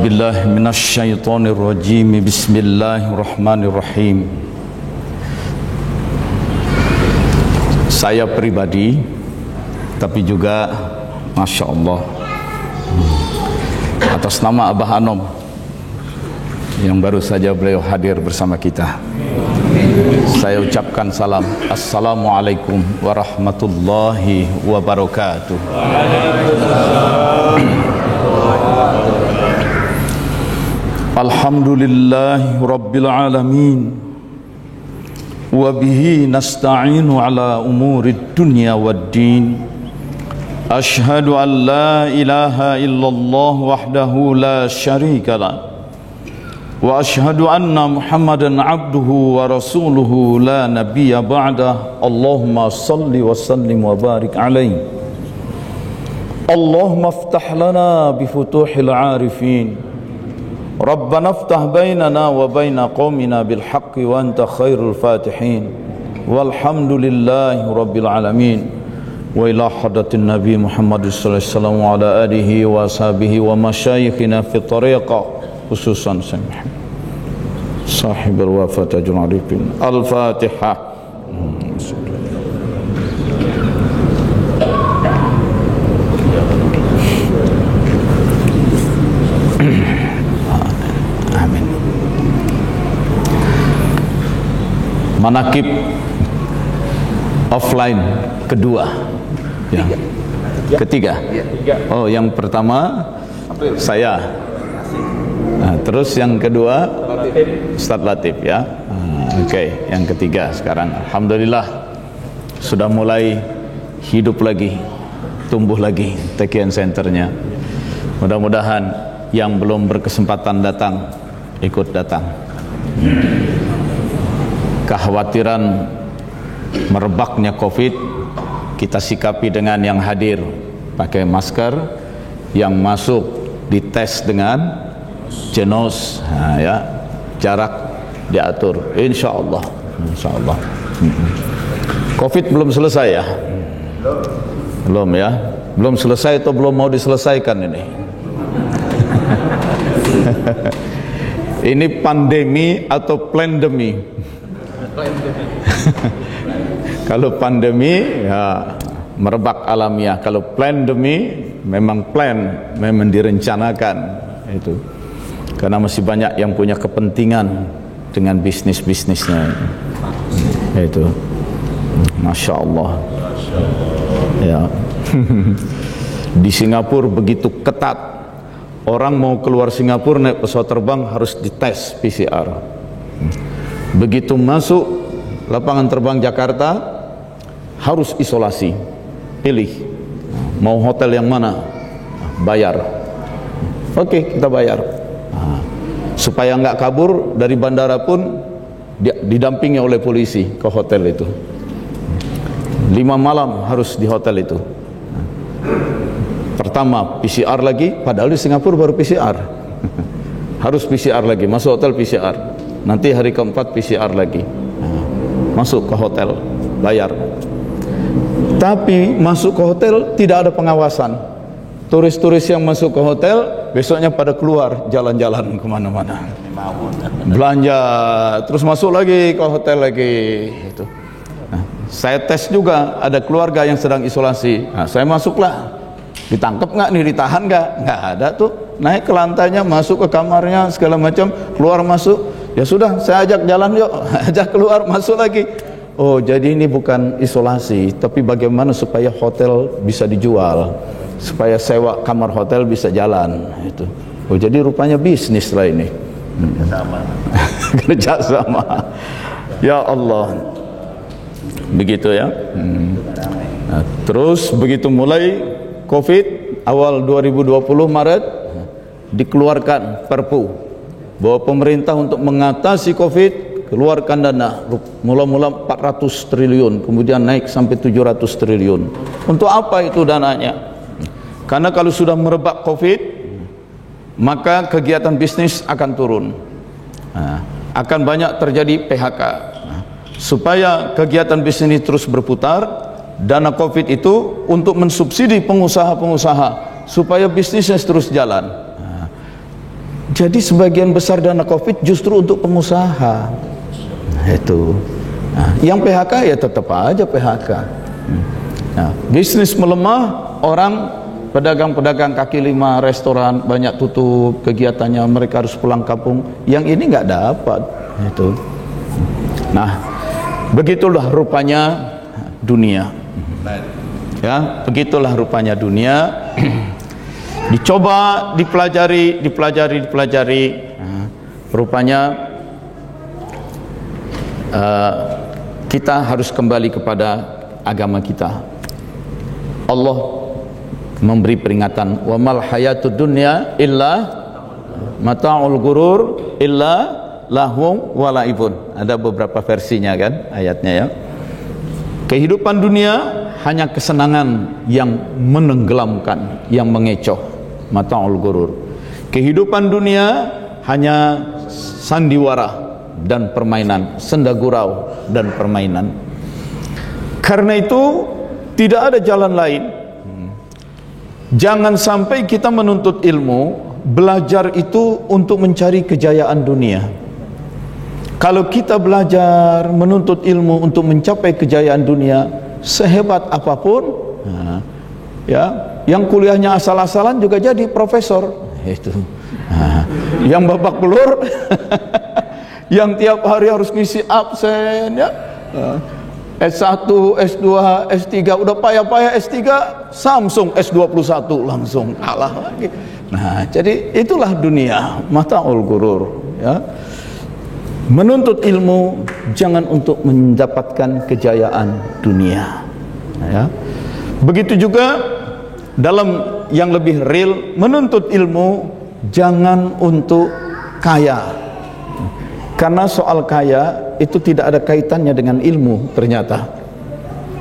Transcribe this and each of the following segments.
A'udzubillahi minasyaitonirrajim. Bismillahirrahmanirrahim. Saya pribadi, tapi juga Masya Allah, atas nama Abah Anom yang baru saja beliau hadir bersama kita, saya ucapkan salam. Assalamualaikum warahmatullahi wabarakatuh. Alhamdulillahi rabbil alamin, wa bihi nasta'inu ala umurid dunya waddin. Ashhadu an la ilaha illallah wahdahu la syarika lah, wa ashhadu anna Muhammadan abduhu wa rasuluhu la nabiyya ba'dah. Allahumma salli wa sallim wa barik alaihi. Allahumma aftah lana bi futuhil arifin. Rabbana aftah bainana wa baina qaumina bil haqqi wa anta khairul fatihin. Walhamdulillahi rabbil alamin. Wa ila hadratin Nabi Muhammad sallallahu alaihi wasallam wa ala alihi wa sahbihi wa masyayikhina fi tariqah, khususan sahibul wafat ajrul arifin. Al-Fatihah. Amin. Manakib offline kedua, ya. Ketiga. Oh, yang pertama saya. Nah, terus yang kedua Ustaz Latif, ya. Oke, yang ketiga sekarang alhamdulillah sudah mulai hidup lagi, tumbuh lagi TKN Centernya. Mudah-mudahan yang belum berkesempatan datang ikut datang. Kekhawatiran merebaknya Covid kita sikapi dengan yang hadir pakai masker, yang masuk dites dengan genos, nah, ya, jarak diatur. Insya Allah. Covid belum selesai, ya? Belum, ya? Belum selesai atau belum mau diselesaikan ini? Ini pandemi atau plandemi? Kalau pandemi, ya, merebak alamiah. Kalau plandemi memang memang direncanakan itu. Karena masih banyak yang punya kepentingan dengan bisnisnya. Itu, Masya Allah. Ya. Di Singapura begitu ketat. Orang mau keluar Singapura naik pesawat terbang harus dites PCR. Begitu masuk lapangan terbang Jakarta harus isolasi. Pilih mau hotel yang mana, bayar. Oke, kita bayar. Supaya nggak kabur dari bandara pun didampingi oleh polisi ke hotel itu. 5 malam harus di hotel itu. Pertama PCR lagi, padahal di Singapura baru PCR. Harus PCR lagi, masuk hotel PCR. Nanti hari keempat PCR lagi. Masuk ke hotel, bayar. Tapi masuk ke hotel tidak ada pengawasan. Turis-turis yang masuk ke hotel besoknya pada keluar jalan-jalan kemana-mana, belanja, terus masuk lagi ke hotel lagi. Itu. Nah, saya tes juga, ada keluarga yang sedang isolasi. Nah, saya masuklah. Ditangkap nggak nih, ditahan nggak? Nggak ada tuh. Naik ke lantainya, masuk ke kamarnya, segala macam, keluar masuk. Ya sudah, saya ajak jalan yuk, ajak keluar, masuk lagi. Oh, jadi ini bukan isolasi, tapi bagaimana supaya hotel bisa dijual, supaya sewa kamar hotel bisa jalan. Itu. Oh, jadi rupanya bisnis lah ini. Kerjasama. Ya Allah. Begitu, ya. Nah, terus begitu mulai Covid awal 2020 Maret dikeluarkan Perpu bahwa pemerintah untuk mengatasi Covid keluarkan dana mula-mula 400 triliun, kemudian naik sampai 700 triliun. Untuk apa itu dananya? Karena kalau sudah merebak Covid, maka kegiatan bisnis akan turun. Akan banyak terjadi PHK. Supaya kegiatan bisnis terus berputar, dana Covid itu untuk mensubsidi pengusaha-pengusaha supaya bisnisnya terus jalan. Jadi sebagian besar dana Covid justru untuk pengusaha. Nah, itu. Nah, yang PHK ya tetap aja PHK. Nah, bisnis melemah, orang pedagang-pedagang kaki lima, restoran banyak tutup kegiatannya, mereka harus pulang kampung. Yang ini nggak dapat. Itu. Nah, begitulah rupanya dunia. Ya, begitulah rupanya dunia. Dicoba, dipelajari. Nah, rupanya kita harus kembali kepada agama kita. Allah memberi peringatan, wa mal hayatud dunya illa mata'ul gurur illa lahwum wa laibun. Ada beberapa versinya kan ayatnya ya. Kehidupan dunia hanya kesenangan yang menenggelamkan, yang mengecoh. Mata'ul gurur. Kehidupan dunia hanya sandiwara dan permainan, senda gurau dan permainan. Karena itu tidak ada jalan lain. Jangan sampai kita menuntut ilmu, belajar itu untuk mencari kejayaan dunia. Kalau kita belajar menuntut ilmu untuk mencapai kejayaan dunia, sehebat apapun, ya, yang kuliahnya asal-asalan juga jadi profesor. Itu. Yang babak belur, yang tiap hari harus ngisi absen, ya. S1, S2, S3, udah payah-payah S3, Samsung S21 langsung kalah lagi. Nah, jadi itulah dunia, mata'ul gurur, ya. Menuntut ilmu jangan untuk mendapatkan kejayaan dunia, ya. Begitu juga dalam yang lebih real, menuntut ilmu jangan untuk kaya. Karena soal kaya itu tidak ada kaitannya dengan ilmu ternyata.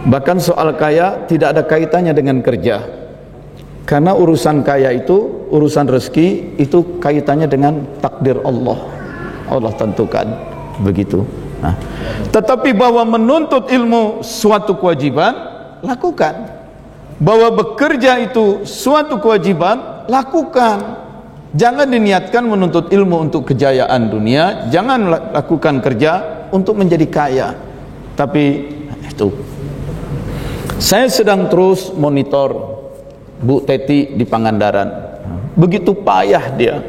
Bahkan soal kaya tidak ada kaitannya dengan kerja. Karena urusan kaya itu, urusan rezeki itu kaitannya dengan takdir Allah. Allah tentukan begitu. Nah, tetapi bahwa menuntut ilmu suatu kewajiban, lakukan. Bahwa bekerja itu suatu kewajiban, lakukan. Jangan diniatkan menuntut ilmu untuk kejayaan dunia, jangan lakukan kerja untuk menjadi kaya. Tapi itu, saya sedang terus monitor Bu Teti di Pangandaran. Begitu payah dia,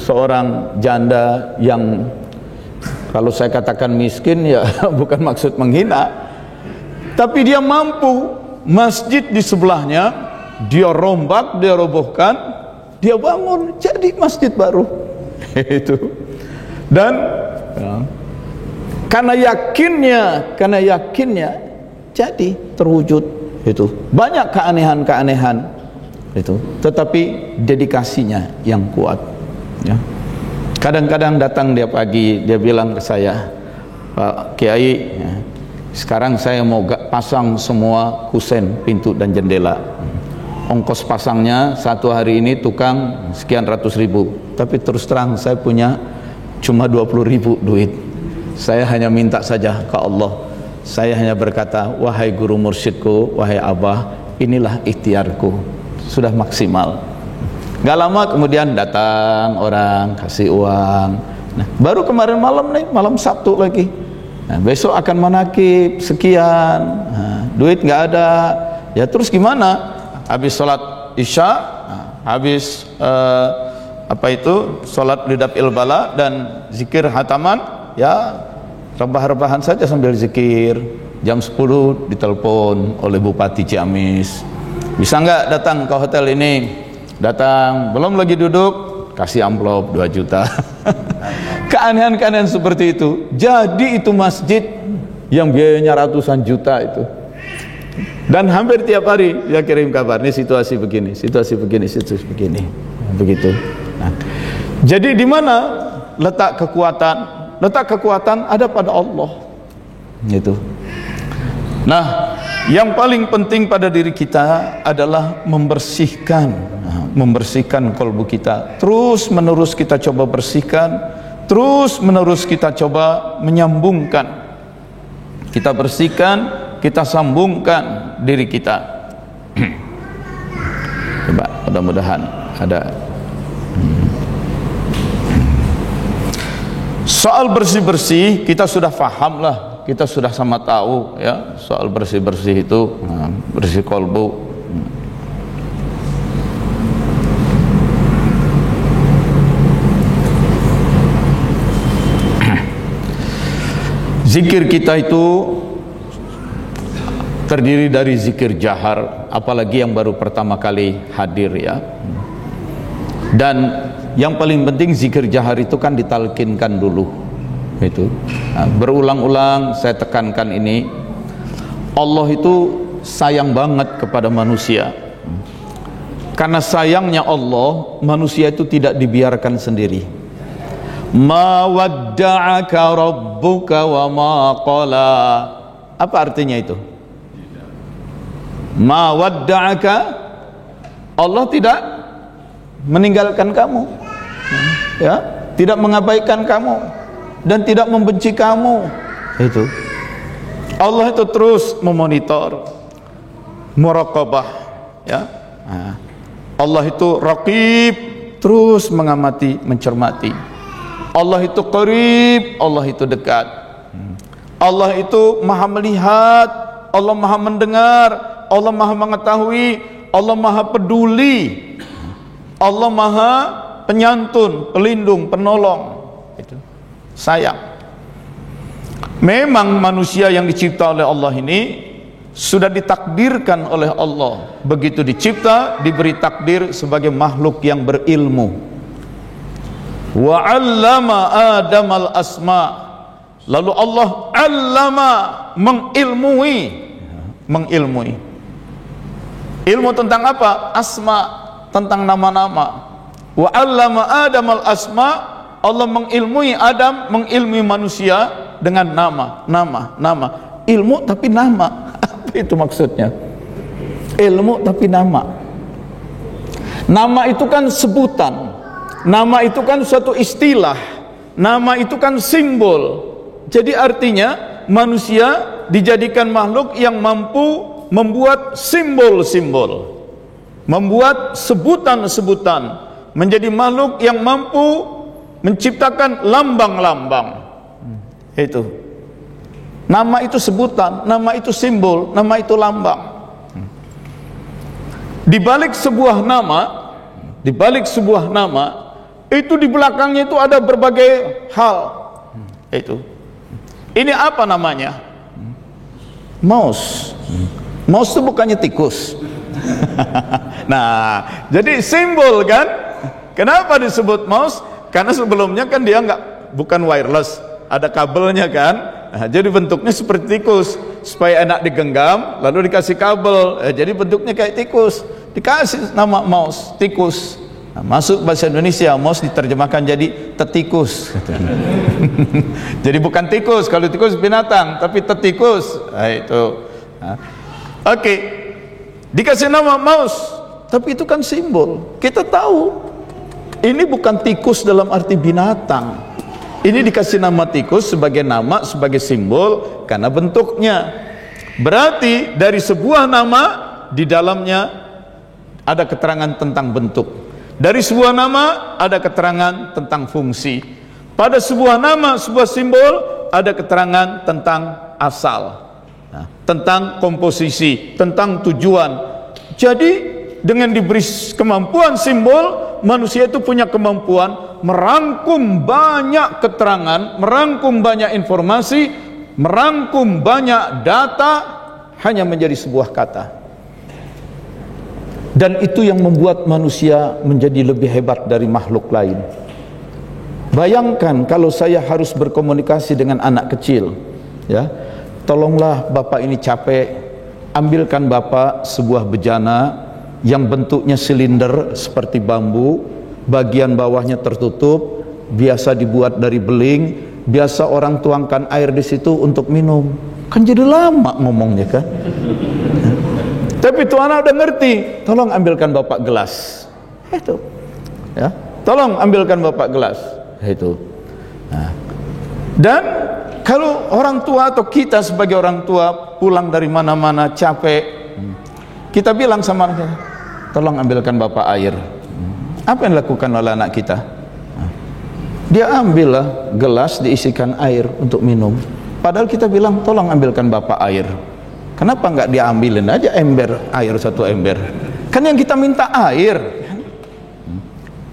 seorang janda yang kalau saya katakan miskin ya bukan maksud menghina, tapi dia mampu. Masjid di sebelahnya dia rombak, dia robohkan, dia bangun jadi masjid baru. Itu. Dan ya, karena yakinnya jadi terwujud. Itu banyak keanehan-keanehan itu, tetapi dedikasinya yang kuat, ya. Kadang-kadang datang dia pagi, dia bilang ke saya, Pak Kiai, ya, sekarang saya mau pasang semua kusen pintu dan jendela. Ongkos pasangnya satu hari ini tukang sekian ratus ribu, tapi terus terang saya punya cuma 20.000 duit. Saya hanya minta saja ke Allah, saya hanya berkata, wahai guru mursyidku, wahai abah, inilah ikhtiarku, sudah maksimal. Gak lama kemudian datang orang kasih uang. Nah, baru kemarin malam nih, malam Sabtu lagi, nah, besok akan manakib sekian, nah, duit nggak ada, ya terus gimana? Habis sholat isya, nah, habis sholat lidap ilbala dan zikir hataman, ya rebah-rebahan saja sambil zikir. Jam 10 ditelepon oleh Bupati Ciamis, bisa nggak datang ke hotel ini? Datang, belum lagi duduk, kasih amplop 2 juta. Keanehan-keanehan seperti itu. Jadi itu masjid yang biayanya ratusan juta itu. Dan hampir tiap hari dia kirim kabar, ini situasi begini, situasi begini, situasi begini. Begitu. Nah, jadi di mana letak kekuatan? Letak kekuatan ada pada Allah. Gitu. Nah, yang paling penting pada diri kita adalah membersihkan kalbu kita. Terus menerus kita coba bersihkan, terus menerus kita coba menyambungkan. Kita bersihkan, kita sambungkan diri kita. Coba mudah-mudahan ada. Soal bersih-bersih kita sudah faham lah, kita sudah sama tahu ya, soal bersih-bersih itu bersih kolbu. Zikir kita itu terdiri dari zikir jahar, apalagi yang baru pertama kali hadir ya. Dan yang paling penting zikir jahar itu kan ditalkinkan dulu. Itu. Nah, berulang-ulang saya tekankan ini. Allah itu sayang banget kepada manusia. Karena sayangnya Allah, manusia itu tidak dibiarkan sendiri. Ma wadda'aka rabbuka wa ma qala. Apa artinya itu? Ma wadda'aka, Allah tidak meninggalkan kamu, ya, tidak mengabaikan kamu dan tidak membenci kamu. Itu Allah itu terus memonitor, muraqabah, ya. Nah, Allah itu raqib, terus mengamati, mencermati. Allah itu qarib, Allah itu dekat. Allah itu maha melihat, Allah maha mendengar, Allah maha mengetahui, Allah maha peduli, Allah maha penyantun, pelindung, penolong. Itu sayang. Memang manusia yang dicipta oleh Allah ini sudah ditakdirkan oleh Allah. Begitu dicipta, diberi takdir sebagai makhluk yang berilmu. Wa 'allama Adam al-asma. Lalu Allah 'allama, mengilmui. Ilmu tentang apa? Asma, tentang nama-nama. Wa 'allama Adam al-asma. Allah mengilmui Adam, mengilmui manusia dengan nama. Ilmu tapi nama. Apa itu maksudnya? Ilmu tapi nama. Nama itu kan sebutan. Nama itu kan suatu istilah. Nama itu kan simbol. Jadi artinya manusia dijadikan makhluk yang mampu membuat simbol-simbol, membuat sebutan-sebutan, menjadi makhluk yang mampu menciptakan lambang-lambang. Itu. Nama itu sebutan, nama itu simbol, nama itu lambang. Di balik sebuah nama, itu di belakangnya itu ada berbagai hal. Itu. Ini apa namanya? Mouse. Mouse itu bukannya tikus. Nah, jadi simbol kan? Kenapa disebut mouse? Karena sebelumnya kan dia bukan wireless, ada kabelnya kan? Nah, jadi bentuknya seperti tikus, supaya enak digenggam, lalu dikasih kabel. Jadi bentuknya kayak tikus. Dikasih nama mouse, tikus. Nah, masuk bahasa Indonesia, mouse diterjemahkan jadi tetikus. Jadi bukan tikus, kalau tikus binatang, tapi tetikus. Nah, itu. Nah, oke. Dikasih nama mouse, tapi itu kan simbol. Kita tahu ini bukan tikus dalam arti binatang. Ini dikasih nama tikus sebagai nama, sebagai simbol karena bentuknya. Berarti dari sebuah nama di dalamnya ada keterangan tentang bentuk. Dari sebuah nama ada keterangan tentang fungsi. Pada sebuah nama, sebuah simbol ada keterangan tentang asal, tentang komposisi, tentang tujuan. Jadi dengan diberi kemampuan simbol, manusia itu punya kemampuan merangkum banyak keterangan, merangkum banyak informasi, merangkum banyak data hanya menjadi sebuah kata. Dan itu yang membuat manusia menjadi lebih hebat dari makhluk lain. Bayangkan kalau saya harus berkomunikasi dengan anak kecil, ya, tolonglah bapak ini capek, ambilkan bapak sebuah bejana yang bentuknya silinder seperti bambu, bagian bawahnya tertutup, biasa dibuat dari beling, biasa orang tuangkan air di situ untuk minum. Kan jadi lama ngomongnya kan. Tapi tuan anak udah ngerti, tolong ambilkan bapak gelas. Itu, ya, tolong ambilkan bapak gelas. Itu. Nah. Dan kalau orang tua atau kita sebagai orang tua pulang dari mana-mana capek, kita bilang sama anaknya, tolong ambilkan bapak air. Apa yang dilakukan oleh anak kita? Dia ambillah gelas, diisikan air untuk minum. Padahal kita bilang, tolong ambilkan Bapak air. Kenapa enggak dia ambilin aja ember air, satu ember? Kan yang kita minta air.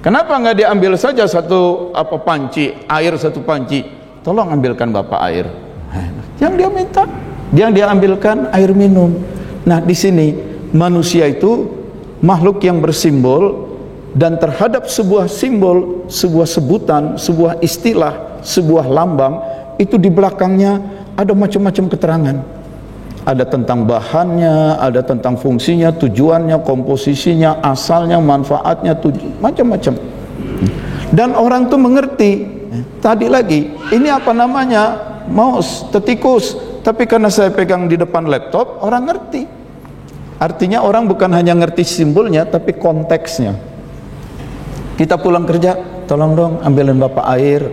Kenapa enggak diambil saja satu panci, air satu panci? Tolong ambilkan Bapak air. Yang dia minta, yang dia ambilkan air minum. Nah, di sini manusia itu makhluk yang bersimbol, dan terhadap sebuah simbol, sebuah sebutan, sebuah istilah, sebuah lambang, itu di belakangnya ada macam-macam keterangan. Ada tentang bahannya, ada tentang fungsinya, tujuannya, komposisinya, asalnya, manfaatnya, macam-macam. Dan orang tuh mengerti. Tadi lagi, ini apa namanya? Mouse, tetikus. Tapi karena saya pegang di depan laptop, orang ngerti. Artinya orang bukan hanya ngerti simbolnya, tapi konteksnya. Kita pulang kerja, tolong dong ambilin Bapak air.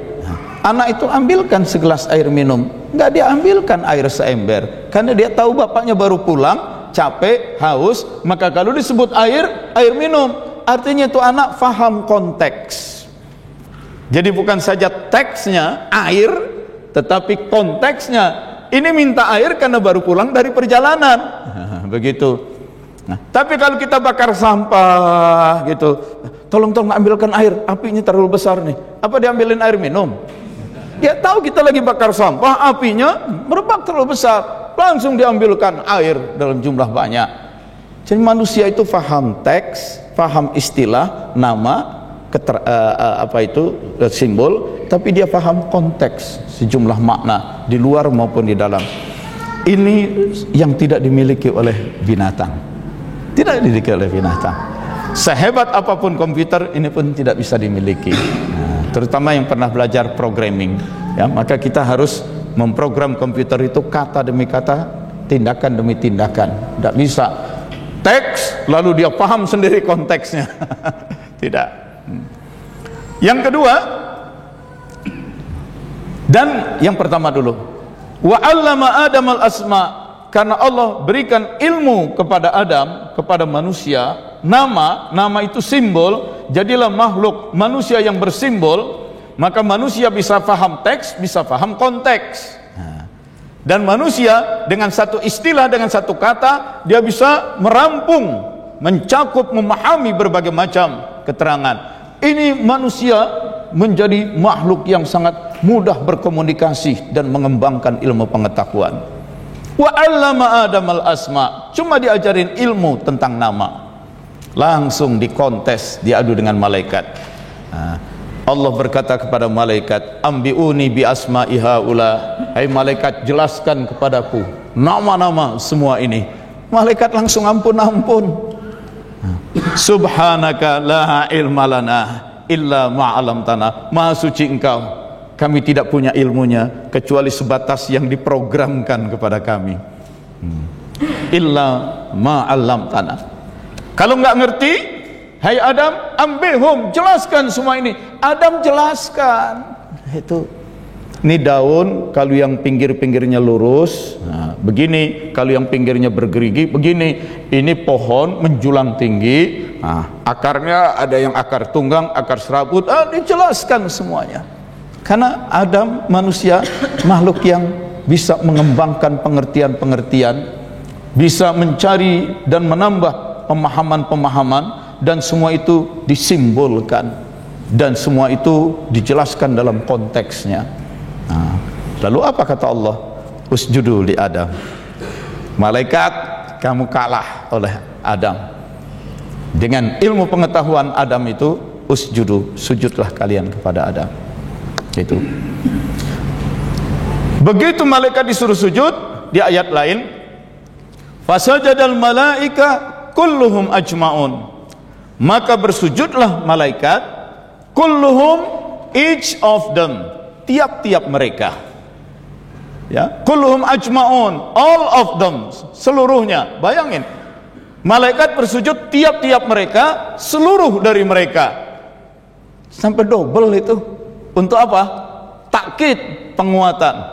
Anak itu ambilkan segelas air minum, nggak dia ambilkan air seember, karena dia tahu bapaknya baru pulang, capek, haus. Maka kalau disebut air, air minum, artinya itu anak faham konteks. Jadi bukan saja teksnya air, tetapi konteksnya. Ini minta air karena baru pulang dari perjalanan. Begitu. Nah, tapi kalau kita bakar sampah gitu, tolong ambilkan air, apinya terlalu besar nih. Apa diambilin air minum? Dia tahu kita lagi bakar sampah, apinya merebak terlalu besar, langsung diambilkan air dalam jumlah banyak. Jadi manusia itu faham teks, faham istilah, nama, simbol, tapi dia faham konteks, sejumlah makna di luar maupun di dalam. Ini yang tidak dimiliki oleh binatang. Tidak dimiliki oleh binatang. Sehebat apapun komputer, ini pun tidak bisa dimiliki. Nah, terutama yang pernah belajar programming, ya, maka kita harus memprogram komputer itu kata demi kata, tindakan demi tindakan. Tidak bisa teks lalu dia paham sendiri konteksnya. Tidak. Yang kedua, dan yang pertama dulu, wa 'allama Adam al-asma. Karena Allah berikan ilmu kepada Adam, kepada manusia, nama itu simbol. Jadilah makhluk manusia yang bersimbol, maka manusia bisa faham teks, bisa faham konteks. Dan manusia dengan satu istilah, dengan satu kata, dia bisa merampung, mencakup, memahami berbagai macam keterangan. Ini manusia menjadi makhluk yang sangat mudah berkomunikasi dan mengembangkan ilmu pengetahuan. Wa 'allama Adam al-asma, cuma diajarin ilmu tentang nama, langsung dikontes, diadu dengan malaikat. Allah berkata kepada malaikat, ambiuni bi asma'i haula, hai malaikat, jelaskan kepadaku nama-nama semua ini. Malaikat langsung ampun. Subhanaka la ilma lana illa ma 'allamtana, maha suci engkau, kami tidak punya ilmunya kecuali sebatas yang diprogramkan kepada kami. Illa ma 'allamtana. Kalau nggak ngerti, hai Adam, ambihum, jelaskan semua ini. Adam jelaskan. Itu. Ini daun, kalau yang pinggir-pinggirnya lurus, nah, begini. Kalau yang pinggirnya bergerigi, begini. Ini pohon menjulang tinggi. Nah, akarnya ada yang akar tunggang, akar serabut. Dijelaskan semuanya. Karena Adam manusia makhluk yang bisa mengembangkan pengertian-pengertian, bisa mencari dan menambah pemahaman-pemahaman, dan semua itu disimbolkan dan semua itu dijelaskan dalam konteksnya. Nah, lalu apa kata Allah? Usjudu li Adam. Malaikat, kamu kalah oleh Adam. Dengan ilmu pengetahuan Adam itu, usjudu, sujudlah kalian kepada Adam. Itu. Begitu malaikat disuruh sujud, di ayat lain, fasajadal malaika kulluhum ajmaun, maka bersujudlah malaikat, kulluhum, each of them, tiap-tiap mereka, ya, kulluhum ajmaun, all of them, seluruhnya. Bayangin, malaikat bersujud tiap-tiap mereka, seluruh dari mereka, sampai double itu. Untuk apa? Takkid, penguatan.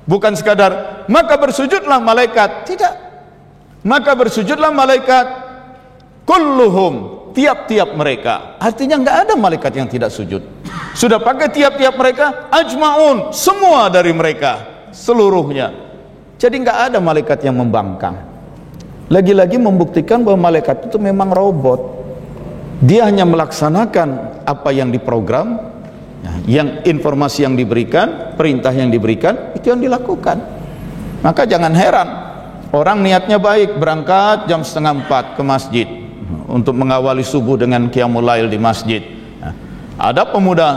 Bukan sekadar maka bersujudlah malaikat, tidak. Maka bersujudlah malaikat kulluhum, tiap-tiap mereka. Artinya nggak ada malaikat yang tidak sujud. Sudah pakai tiap-tiap mereka, ajmaun, semua dari mereka, seluruhnya. Jadi nggak ada malaikat yang membangkang. Lagi-lagi membuktikan bahwa malaikat itu memang robot. Dia hanya melaksanakan apa yang diprogram, yang informasi yang diberikan, perintah yang diberikan, itu yang dilakukan. Maka jangan heran, orang niatnya baik, berangkat jam 3:30 ke masjid untuk mengawali subuh dengan qiyamul lail di masjid. Ada pemuda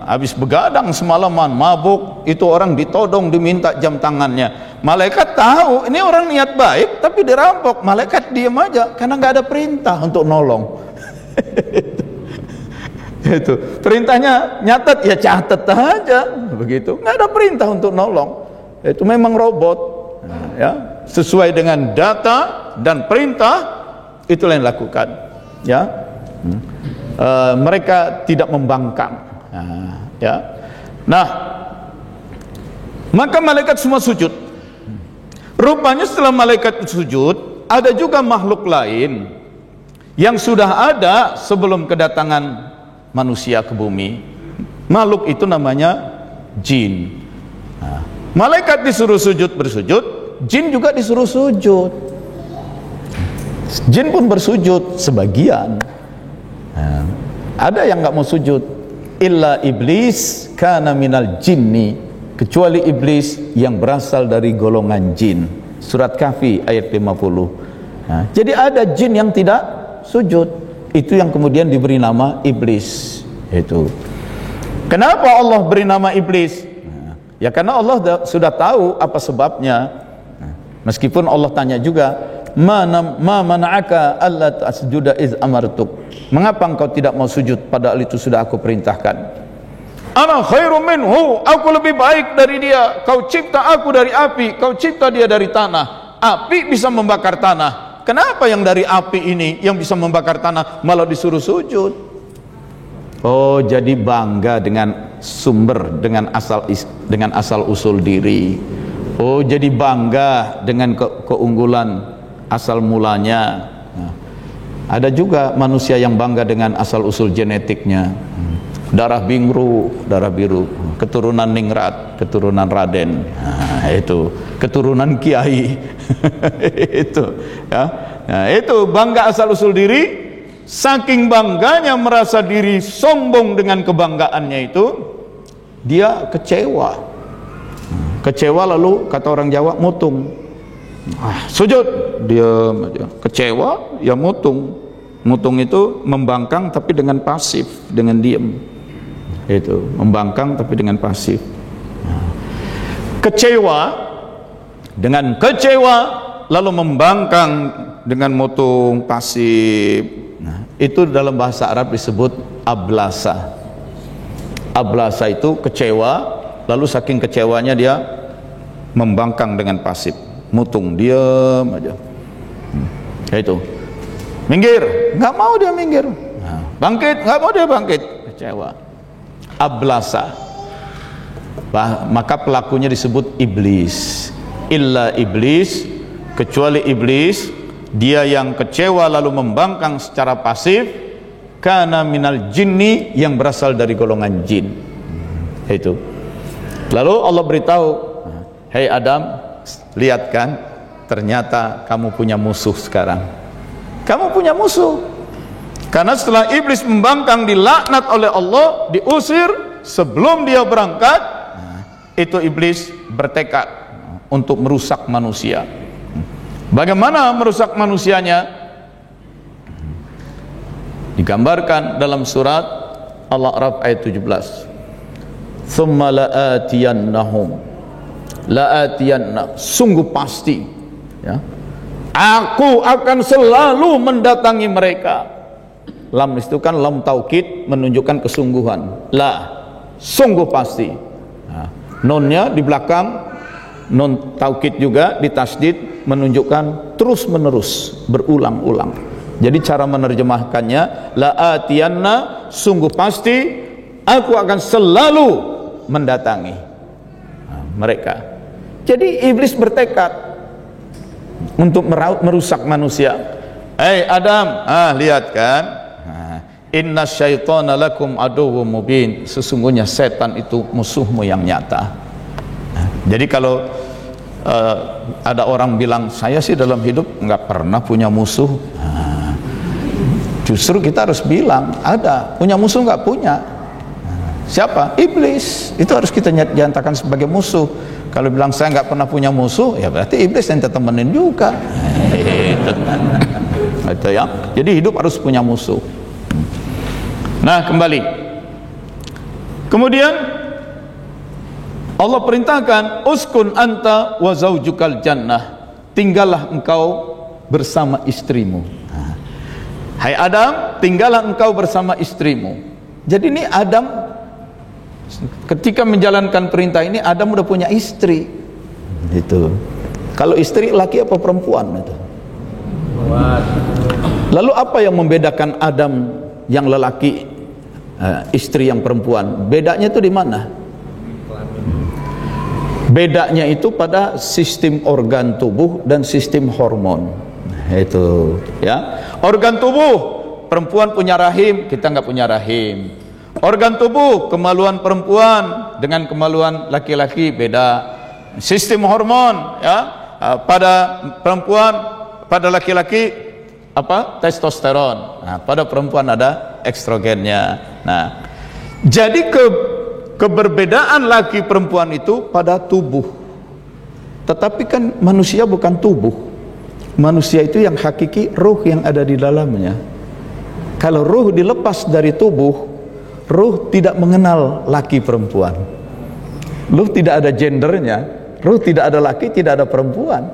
habis begadang semalaman, mabuk, itu orang ditodong, diminta jam tangannya. Malaikat tahu ini orang niat baik, tapi dirampok. Malaikat diam aja karena nggak ada perintah untuk nolong. Itu perintahnya nyatet, ya catet aja, begitu. Nggak ada perintah untuk nolong. Itu memang robot, ya, sesuai dengan data dan perintah, itulah yang dilakukan, ya. Mereka tidak membangkang, ya. Nah, maka malaikat semua sujud. Rupanya setelah malaikat sujud, ada juga makhluk lain yang sudah ada sebelum kedatangan manusia ke bumi. Makhluk itu namanya jin. Malaikat disuruh sujud bersujud, jin juga disuruh sujud. Jin pun bersujud sebagian. Ada yang nggak mau sujud, illa iblis kana minal jinni, kecuali iblis yang berasal dari golongan jin. Surat Kahfi ayat 50. Jadi ada jin yang tidak sujud, itu yang kemudian diberi nama iblis. Itu kenapa Allah beri nama iblis? Ya karena Allah sudah tahu apa sebabnya. Meskipun Allah tanya juga, ma mana'aka alla tasjuda iz amartuk, mengapa engkau tidak mau sujud padahal itu sudah aku perintahkan. Ana khairum minhu, aku lebih baik dari dia. Kau cipta aku dari api, kau cipta dia dari tanah. Api bisa membakar tanah, kenapa yang dari api ini yang bisa membakar tanah malah disuruh sujud? Oh, jadi bangga dengan sumber, dengan asal usul diri. Oh, jadi bangga dengan keunggulan asal mulanya. Ada juga manusia yang bangga dengan asal usul genetiknya. Darah biru, keturunan ningrat, keturunan Raden, itu keturunan kiai. Itu, ya. Nah, itu bangga asal usul diri. Saking bangganya merasa diri sombong dengan kebanggaannya itu, dia kecewa. Kecewa lalu kata orang Jawa mutung. Sujud, dia kecewa, ya mutung. Mutung itu membangkang tapi dengan pasif, dengan diam. Itu membangkang tapi dengan pasif. Kecewa dengan kecewa lalu membangkang dengan mutung pasif. Nah, itu dalam bahasa Arab disebut ablasa. Ablasa itu kecewa, lalu saking kecewanya dia membangkang dengan pasif, mutung, diam aja. Itu minggir, nggak mau dia minggir. Bangkit, nggak mau dia bangkit, kecewa. Ablasa. Maka pelakunya disebut iblis. Illa iblis, kecuali iblis, dia yang kecewa lalu membangkang secara pasif, kana minal jinni, yang berasal dari golongan jin. Itu. Lalu Allah beritahu, hei Adam, lihat kan, ternyata kamu punya musuh sekarang. Kamu punya musuh. Karena setelah iblis membangkang, dilaknat oleh Allah, diusir sebelum dia berangkat, itu iblis bertekad untuk merusak manusia. Bagaimana merusak manusianya? Digambarkan dalam surat Al-A'raf ayat 17. Tsumma la'atiyannahum, sungguh pasti, ya, aku akan selalu mendatangi mereka. Lam itu kan lam taukid, menunjukkan kesungguhan. La, sungguh pasti. Nah, nunnya di belakang nun taukid juga ditasdid, menunjukkan terus menerus, berulang-ulang. Jadi cara menerjemahkannya, la'atiyanna, sungguh pasti aku akan selalu mendatangi mereka. Jadi iblis bertekad untuk merusak manusia. Hei Adam, lihat kan, Inna syaitana lakum aduwwum mubin. Sesungguhnya setan itu musuhmu yang nyata. Jadi kalau ada orang bilang, saya sih dalam hidup nggak pernah punya musuh, justru kita harus bilang, ada. Punya musuh nggak punya. Siapa? Iblis. Itu harus kita nyatakan sebagai musuh. Kalau bilang saya nggak pernah punya musuh, ya berarti iblis yang kita temenin juga. Itu ya. Jadi hidup harus punya musuh. Nah, kembali. Kemudian Allah perintahkan, uskun anta wa zaujukal jannah. Tinggallah engkau bersama istrimu. Hai Adam, tinggallah engkau bersama istrimu. Jadi ini Adam ketika menjalankan perintah ini, Adam udah punya istri. Itu. Kalau istri laki apa perempuan itu? Lalu apa yang membedakan Adam yang lelaki, istri yang perempuan? Bedanya itu di mana? Bedanya itu pada sistem organ tubuh dan sistem hormon. Itu ya. Organ tubuh, perempuan punya rahim, kita nggak punya rahim. Organ tubuh, kemaluan perempuan dengan kemaluan laki-laki beda. Sistem hormon ya, pada perempuan, pada laki-laki apa? Testosteron. Nah, pada perempuan ada estrogennya. Nah, jadi keberbedaan laki perempuan itu pada tubuh. Tetapi kan manusia bukan tubuh. Manusia itu yang hakiki ruh yang ada di dalamnya. Kalau ruh dilepas dari tubuh, ruh tidak mengenal laki perempuan. Ruh tidak ada gendernya. Ruh tidak ada laki, tidak ada perempuan.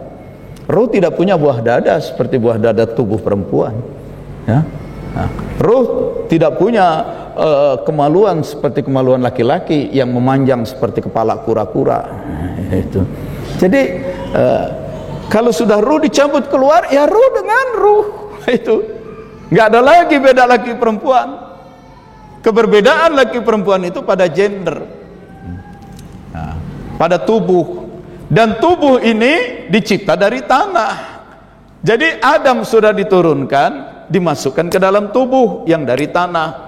Ruh tidak punya buah dada seperti buah dada tubuh perempuan. Ya. Nah, ruh tidak punya kemaluan seperti kemaluan laki-laki yang memanjang seperti kepala kura-kura. Itu. Jadi kalau sudah ruh dicabut keluar, ya ruh dengan ruh. Itu nggak ada lagi beda laki perempuan. Keberbedaan laki perempuan itu pada gender, nah, pada tubuh. Dan tubuh ini dicipta dari tanah. Jadi Adam sudah diturunkan, dimasukkan ke dalam tubuh yang dari tanah.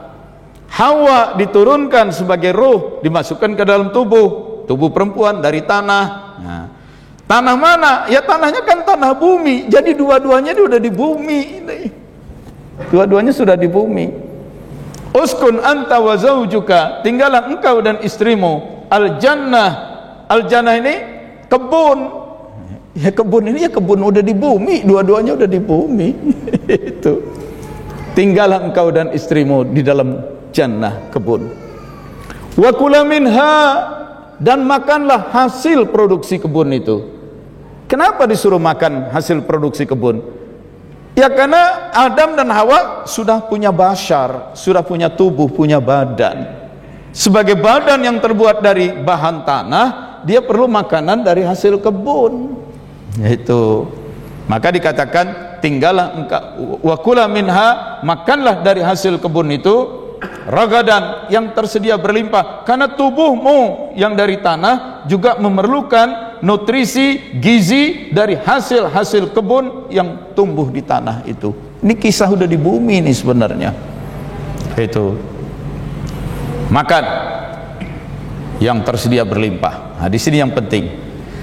Hawa diturunkan sebagai ruh, dimasukkan ke dalam tubuh perempuan dari tanah. Nah, tanah mana? Ya tanahnya kan tanah bumi. Jadi dua-duanya udah di bumi. Dua-duanya sudah di bumi. Uskun anta wa zaujuka, tinggallah engkau dan istrimu al-jannah. Al-jannah ini kebun. Ya kebun ini ya kebun udah di bumi, dua-duanya udah di bumi. Itu. Tinggallah engkau dan istrimu di dalam jannah, kebun. Wa kula minha, dan makanlah hasil produksi kebun itu. Kenapa disuruh makan hasil produksi kebun? Ya karena Adam dan Hawa sudah punya bashar, sudah punya tubuh, punya badan. Sebagai badan yang terbuat dari bahan tanah, dia perlu makanan dari hasil kebun. Itu. Maka dikatakan tinggallah engkau wa kula minha, makanlah dari hasil kebun itu ragadan, yang tersedia berlimpah, karena tubuhmu yang dari tanah juga memerlukan nutrisi gizi dari hasil-hasil kebun yang tumbuh di tanah itu. Ini kisah udah di bumi ini sebenarnya. Itu makan yang tersedia berlimpah. Nah, di sini yang penting,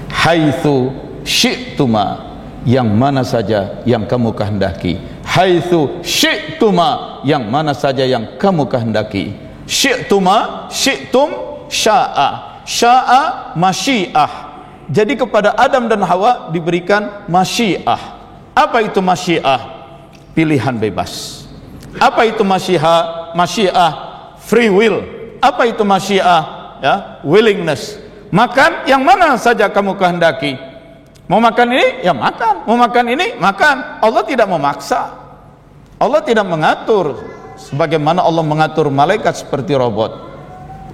haitsu syi'tuma, yang mana saja yang kamu kehendaki. Haitsu syi'tuma, yang mana saja yang kamu kehendaki. Syi'tuma, syi'tum, sya'a. Sya'a masyiah. Jadi kepada Adam dan Hawa diberikan masyiah. Apa itu masyiah? Pilihan bebas. Apa itu masyiah? Masyiah free will. Apa itu masyiah? Ya, willingness. Makan yang mana saja kamu kehendaki. Mau makan ini, ya makan. Mau makan ini, makan. Allah tidak memaksa. Allah tidak mengatur sebagaimana Allah mengatur malaikat seperti robot.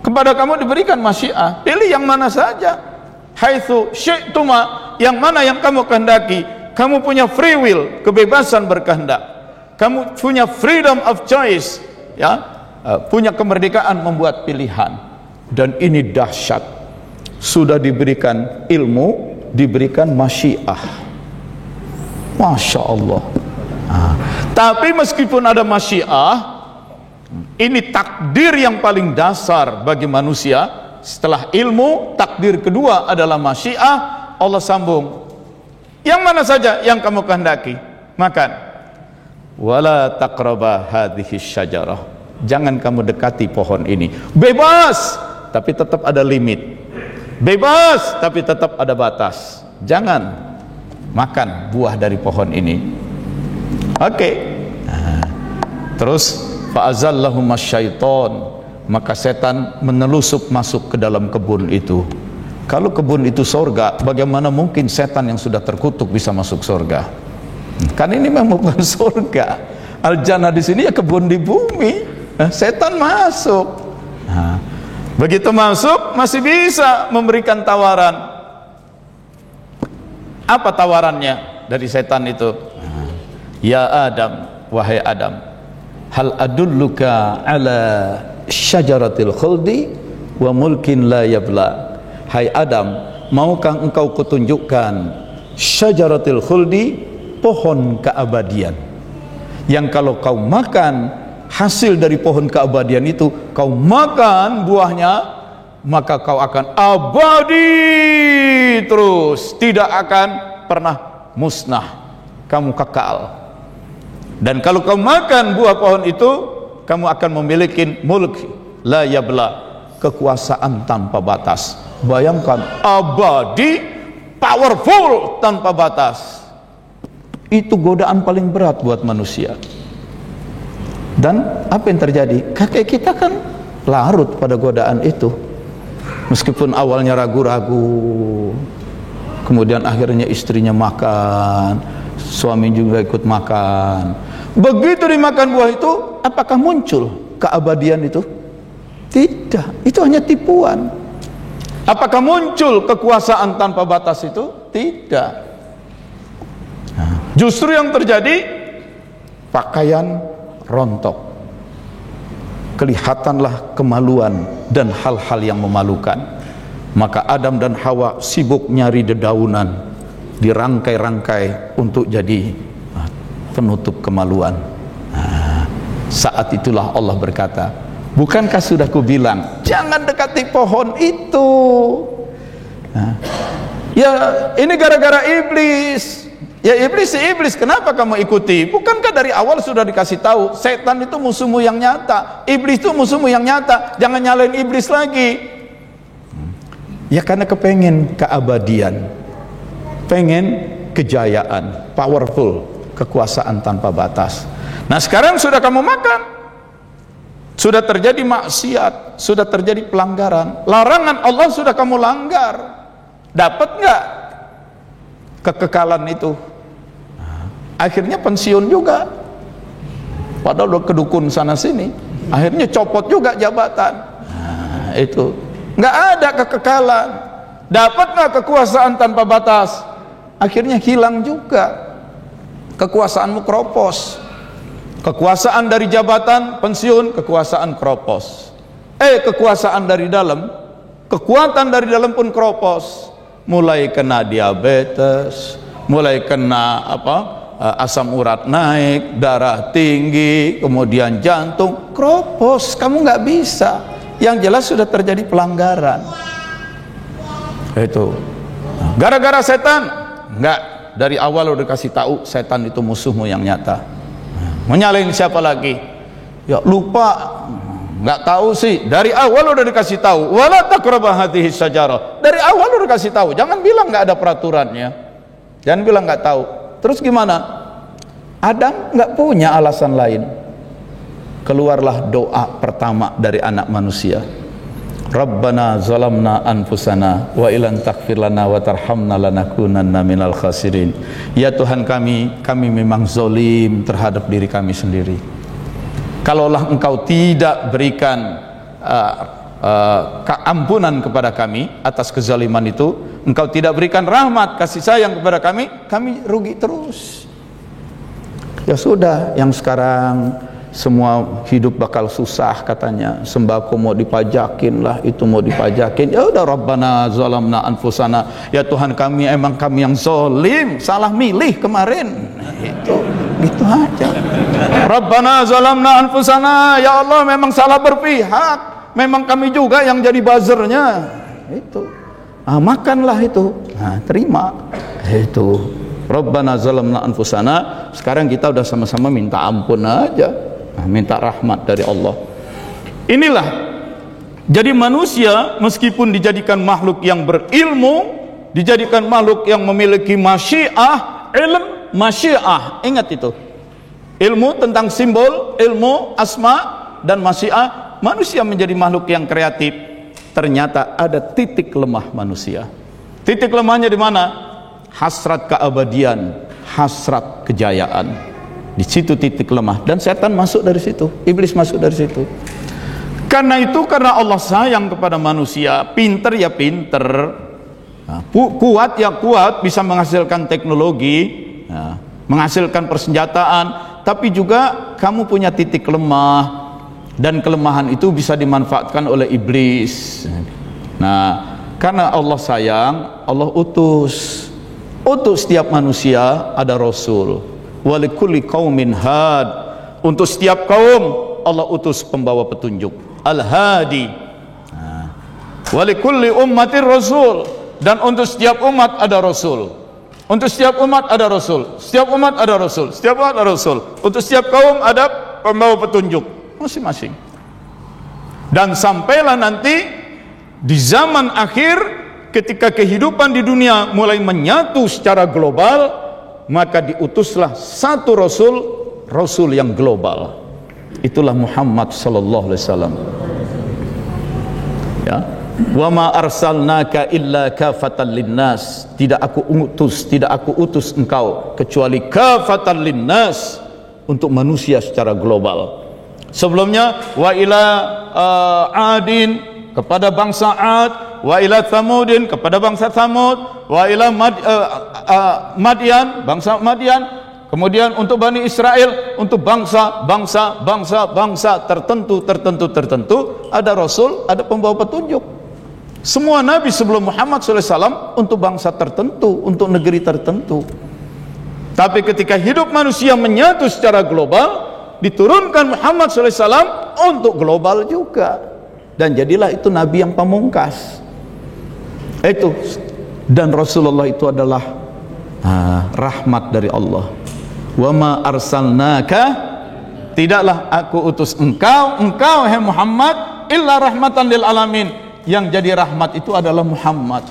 Kepada kamu diberikan masyiah. Pilih yang mana saja. Haitsu syi'tuma, yang mana yang kamu kehendaki. Kamu punya free will, kebebasan berkehendak. Kamu punya freedom of choice, ya, punya kemerdekaan membuat pilihan. Dan ini dahsyat. Sudah diberikan ilmu, diberikan masyiah. Masya Allah. Tapi meskipun ada masyiah, Ini takdir yang paling dasar bagi manusia. Setelah ilmu, takdir kedua adalah masyiah. Allah sambung, yang mana saja yang kamu kehendaki makan. Wala taqraba hadhihi syajarah, jangan kamu dekati pohon ini. Bebas, tapi tetap ada limit. Bebas, tapi tetap ada batas. Jangan makan buah dari pohon ini. Oke. Terus fa'azallahum asyaiton, maka setan menelusup masuk ke dalam kebun itu. Kalau kebun itu surga, bagaimana mungkin setan yang sudah terkutuk bisa masuk surga? Kan ini memang bukan surga. Al-jannah di sini ya kebun di bumi. Setan masuk. Begitu masuk masih bisa memberikan tawaran. Apa tawarannya dari setan itu? Ya Adam, wahai Adam, hal adulluka ala syajaratil khuldi wa mulkin la yabla. Hai Adam, maukah engkau kutunjukkan syajaratil khuldi, pohon keabadian, yang kalau kau makan hasil dari pohon keabadian itu, kau makan buahnya, maka kau akan abadi terus, tidak akan pernah musnah, kamu kekal. Dan kalau kau makan buah pohon itu, kamu akan memiliki mulk la yabla, kekuasaan tanpa batas. Bayangkan, abadi, powerful tanpa batas. Itu godaan paling berat buat manusia. Dan apa yang terjadi? Kakek kita kan larut pada godaan itu. Meskipun awalnya ragu-ragu, kemudian akhirnya istrinya makan, suami juga ikut makan. Begitu dimakan buah itu, apakah muncul keabadian itu? Tidak, itu hanya tipuan. Apakah muncul kekuasaan tanpa batas itu? Tidak. Justru yang terjadi, pakaian rontok, kelihatanlah kemaluan dan hal-hal yang memalukan. Maka Adam dan Hawa sibuk nyari dedaunan, dirangkai-rangkai untuk jadi penutup kemaluan. Saat itulah Allah berkata, bukankah sudah kubilang jangan dekati pohon itu? Ya ini gara-gara iblis. Ya iblis, kenapa kamu ikuti? Bukankah dari awal sudah dikasih tahu, setan itu musuhmu yang nyata, iblis itu musuhmu yang nyata, jangan nyalain iblis lagi. Ya karena kepengen keabadian, pengen kejayaan, powerful, kekuasaan tanpa batas. Nah sekarang sudah kamu makan, sudah terjadi maksiat, sudah terjadi pelanggaran, larangan Allah sudah kamu langgar. Dapat nggak kekekalan itu? Akhirnya pensiun juga, padahal udah kedukun sana sini. Akhirnya copot juga jabatan. Itu nggak ada kekekalan. Dapat nggak kekuasaan tanpa batas? Akhirnya hilang juga. Kekuasaanmu kropos. Kekuasaan dari jabatan pensiun, kekuasaan kropos. Kekuasaan dari dalam, kekuatan dari dalam pun kropos. Mulai kena diabetes, mulai kena asam urat naik, darah tinggi, kemudian jantung, kropos, kamu nggak bisa. Yang jelas sudah terjadi pelanggaran. Itu gara-gara setan? Enggak, dari awal udah kasih tahu setan itu musuhmu yang nyata. Menyalahin siapa lagi? Ya lupa, nggak tahu sih. Dari awal udah dikasih tahu. Wala taqrabu hadhihi syajarah. Dari awal udah kasih tahu. Jangan bilang nggak ada peraturannya. Jangan bilang nggak tahu. Terus gimana? Adam nggak punya alasan lain. Keluarlah doa pertama dari anak manusia. Rabbana zalamna anfusana wa ilan taghfir lana wa tarhamna lanakunanna minal khasirin. Ya Tuhan kami memang zalim terhadap diri kami sendiri. Kalaulah Engkau tidak berikan keampunan kepada kami atas kezaliman itu, Engkau tidak berikan rahmat kasih sayang kepada kami rugi terus. Ya sudah, yang sekarang semua hidup bakal susah katanya, sembako mau dipajakin lah, itu mau dipajakin. Ya udah, Rabbana zalamna anfusana, ya Tuhan kami emang kami yang zalim, salah milih kemarin. Itu gitu aja. Rabbana zalamna anfusana, ya Allah memang salah berpihak, memang kami juga yang jadi buzzernya. Itu. Makanlah itu. Terima. Itu. Rabbana zalamna anfusana. Sekarang kita udah sama-sama minta ampun aja. Minta rahmat dari Allah. Inilah. Jadi manusia meskipun dijadikan makhluk yang berilmu, dijadikan makhluk yang memiliki masyiah, ilm, masyiah. Ingat itu. Ilmu tentang simbol, ilmu asma dan masyiah. Manusia menjadi makhluk yang kreatif. Ternyata ada titik lemah manusia. Titik lemahnya di mana? Hasrat keabadian, hasrat kejayaan. Di situ titik lemah, dan setan masuk dari situ, iblis masuk dari situ. Karena itu, karena Allah sayang kepada manusia, pinter ya pinter, kuat ya kuat, bisa menghasilkan teknologi, menghasilkan persenjataan, tapi juga kamu punya titik lemah, dan kelemahan itu bisa dimanfaatkan oleh iblis. Nah, karena Allah sayang, Allah utus. Untuk setiap manusia ada Rasul. Walikulli qaumin had. Untuk setiap kaum Allah utus pembawa petunjuk. Al-Hadi. Walikulli ummatir Rasul. Dan untuk setiap umat ada Rasul. Untuk setiap umat ada Rasul. Setiap umat ada Rasul. Setiap umat ada Rasul. Untuk setiap kaum ada pembawa petunjuk masing-masing. Dan sampailah nanti di zaman akhir, ketika kehidupan di dunia mulai menyatu secara global, maka diutuslah satu Rasul, Rasul yang global. Itulah Muhammad sallallahu alaihi wasallam. Ya. Wa ma arsalnaka illa kafatan linnas. Tidak aku utus engkau kecuali kafatan linnas, untuk manusia secara global. Sebelumnya wa ila adin, kepada bangsa Ad, wa ila Thamudin, kepada bangsa Thamud, wa ila Madian, bangsa Madian. Kemudian untuk Bani Israel, untuk bangsa tertentu ada Rasul, ada pembawa petunjuk. Semua Nabi sebelum Muhammad SAW untuk bangsa tertentu, untuk negeri tertentu. Tapi ketika hidup manusia menyatu secara global, diturunkan Muhammad SAW untuk global juga. Dan jadilah itu Nabi yang pamungkas. Itu. Dan Rasulullah itu adalah rahmat dari Allah. Wa ma arsalnaka, tidaklah aku utus engkau hai Muhammad, illa rahmatan lil alamin. Yang jadi rahmat itu adalah Muhammad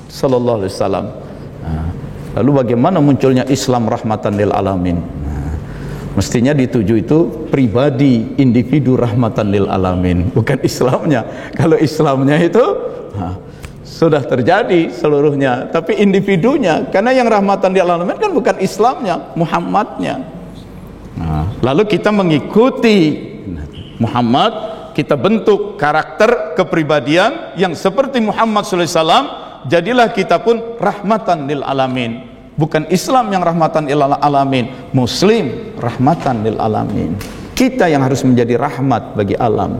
sallallahu alaihi wasallam. Lalu bagaimana munculnya Islam rahmatan lil alamin? Mestinya dituju itu pribadi, individu rahmatan lil alamin, bukan Islamnya. Kalau Islamnya itu sudah terjadi seluruhnya, tapi individunya, karena yang rahmatan lil alamin kan bukan Islamnya, Muhammadnya. Lalu kita mengikuti Muhammad, kita bentuk karakter kepribadian yang seperti Muhammad SAW. Jadilah kita pun rahmatan lil alamin. Bukan Islam yang rahmatan lil alamin, Muslim rahmatan lil alamin. Kita yang harus menjadi rahmat bagi alam.